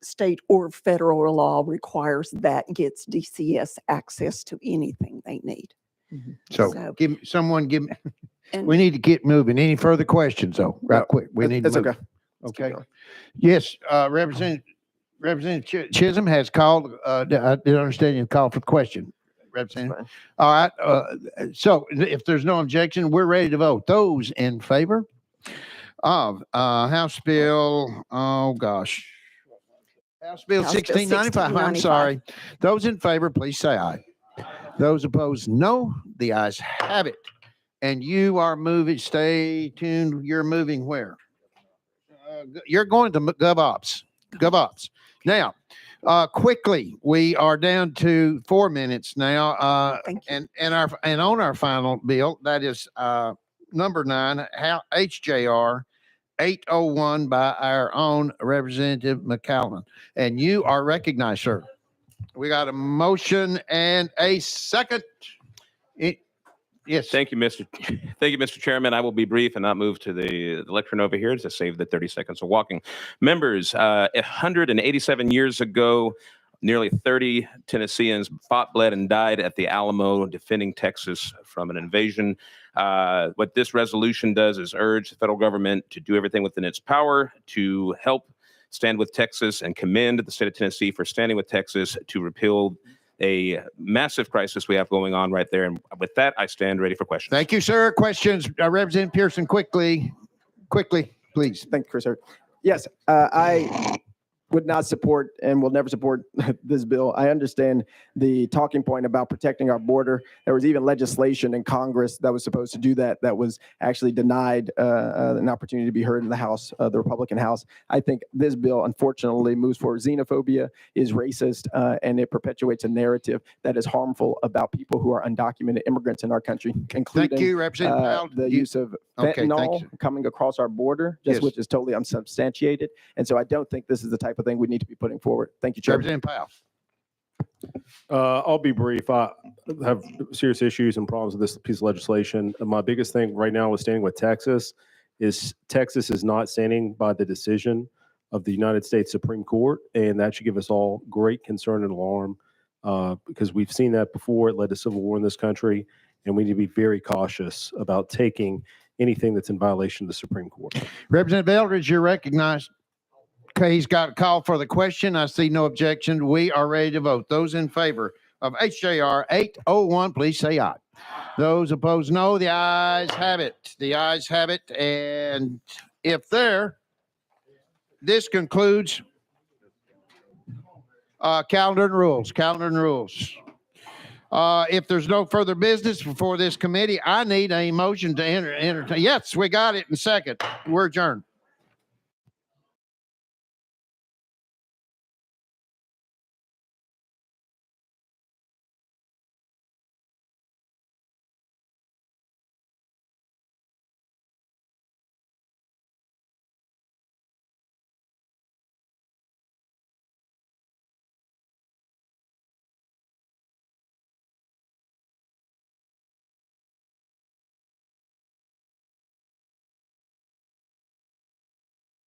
state or federal law requires that gets DCS access to anything they need. So So- give someone give me. And- We need to get moving. Any further questions, though? Right quick. We need to It's move. okay. Let's keep Okay. going. Yes, Representative Chisholm has called. I didn't understand you called for the question. Representative. All right. So if there's no objection, we're ready to vote. Those in favor of House Bill, oh gosh, House Bill House Bill 1695. I'm 1695. sorry. Those in favor, please say aye. Those opposed, no. The ayes have it. And you are moving. Stay tuned. You're moving where? You're going to GovOps. GovOps. Now, quickly, we are down to 4 minutes now. And on our final bill, that is number 9, HJR 801 by our own Representative McCallum. And you are recognized, sir. We got a motion and a second. Yes. Thank you, Mr. Chairman. I will be brief and not move to the lectern over here to save the 30 seconds of walking. Members, 187 years ago, nearly 30 Tennesseans fought, bled, and died at the Alamo defending Texas from an invasion. What this resolution does is urge the federal government to do everything within its power to help stand with Texas and commend the state of Tennessee for standing with Texas to repeal a massive crisis we have going on right there. And with that, I stand ready for questions. Thank you, sir. Questions, Representative Pearson, quickly, please. Thank you, Chris. Yes, I would not support and will never support this bill. I understand the talking point about protecting our border. There was even legislation in Congress that was supposed to do that, that was actually denied an opportunity to be heard in the House, the Republican House. I think this bill, unfortunately, moves forward xenophobia, is racist, and it perpetuates a narrative that is harmful about people who are undocumented immigrants in our country, including Thank you, Representative Powell. the use of Okay, thank fentanyl you. coming across our border, Yes. which is totally unsubstantiated. And so I don't think this is the type of thing we need to be putting forward. Thank you, Chairman. Representative Powell. I'll be brief. I have serious issues and problems with this piece of legislation. My biggest thing right now with standing with Texas is not standing by the decision of the United States Supreme Court, and that should give us all great concern and alarm because we've seen that before. It led to civil war in this country, and we need to be very cautious about taking anything that's in violation of the Supreme Court. Representative Eldridge, you're recognized. Okay, he's got a call for the question. I see no objection. We are ready to vote. Those in favor of HJR 801, please say aye. Those opposed, no. The ayes have it. The ayes have it. And this concludes. Calendar and rules. If there's no further business before this committee, I need a motion to entertain. Yes, we got it in second. We're adjourned.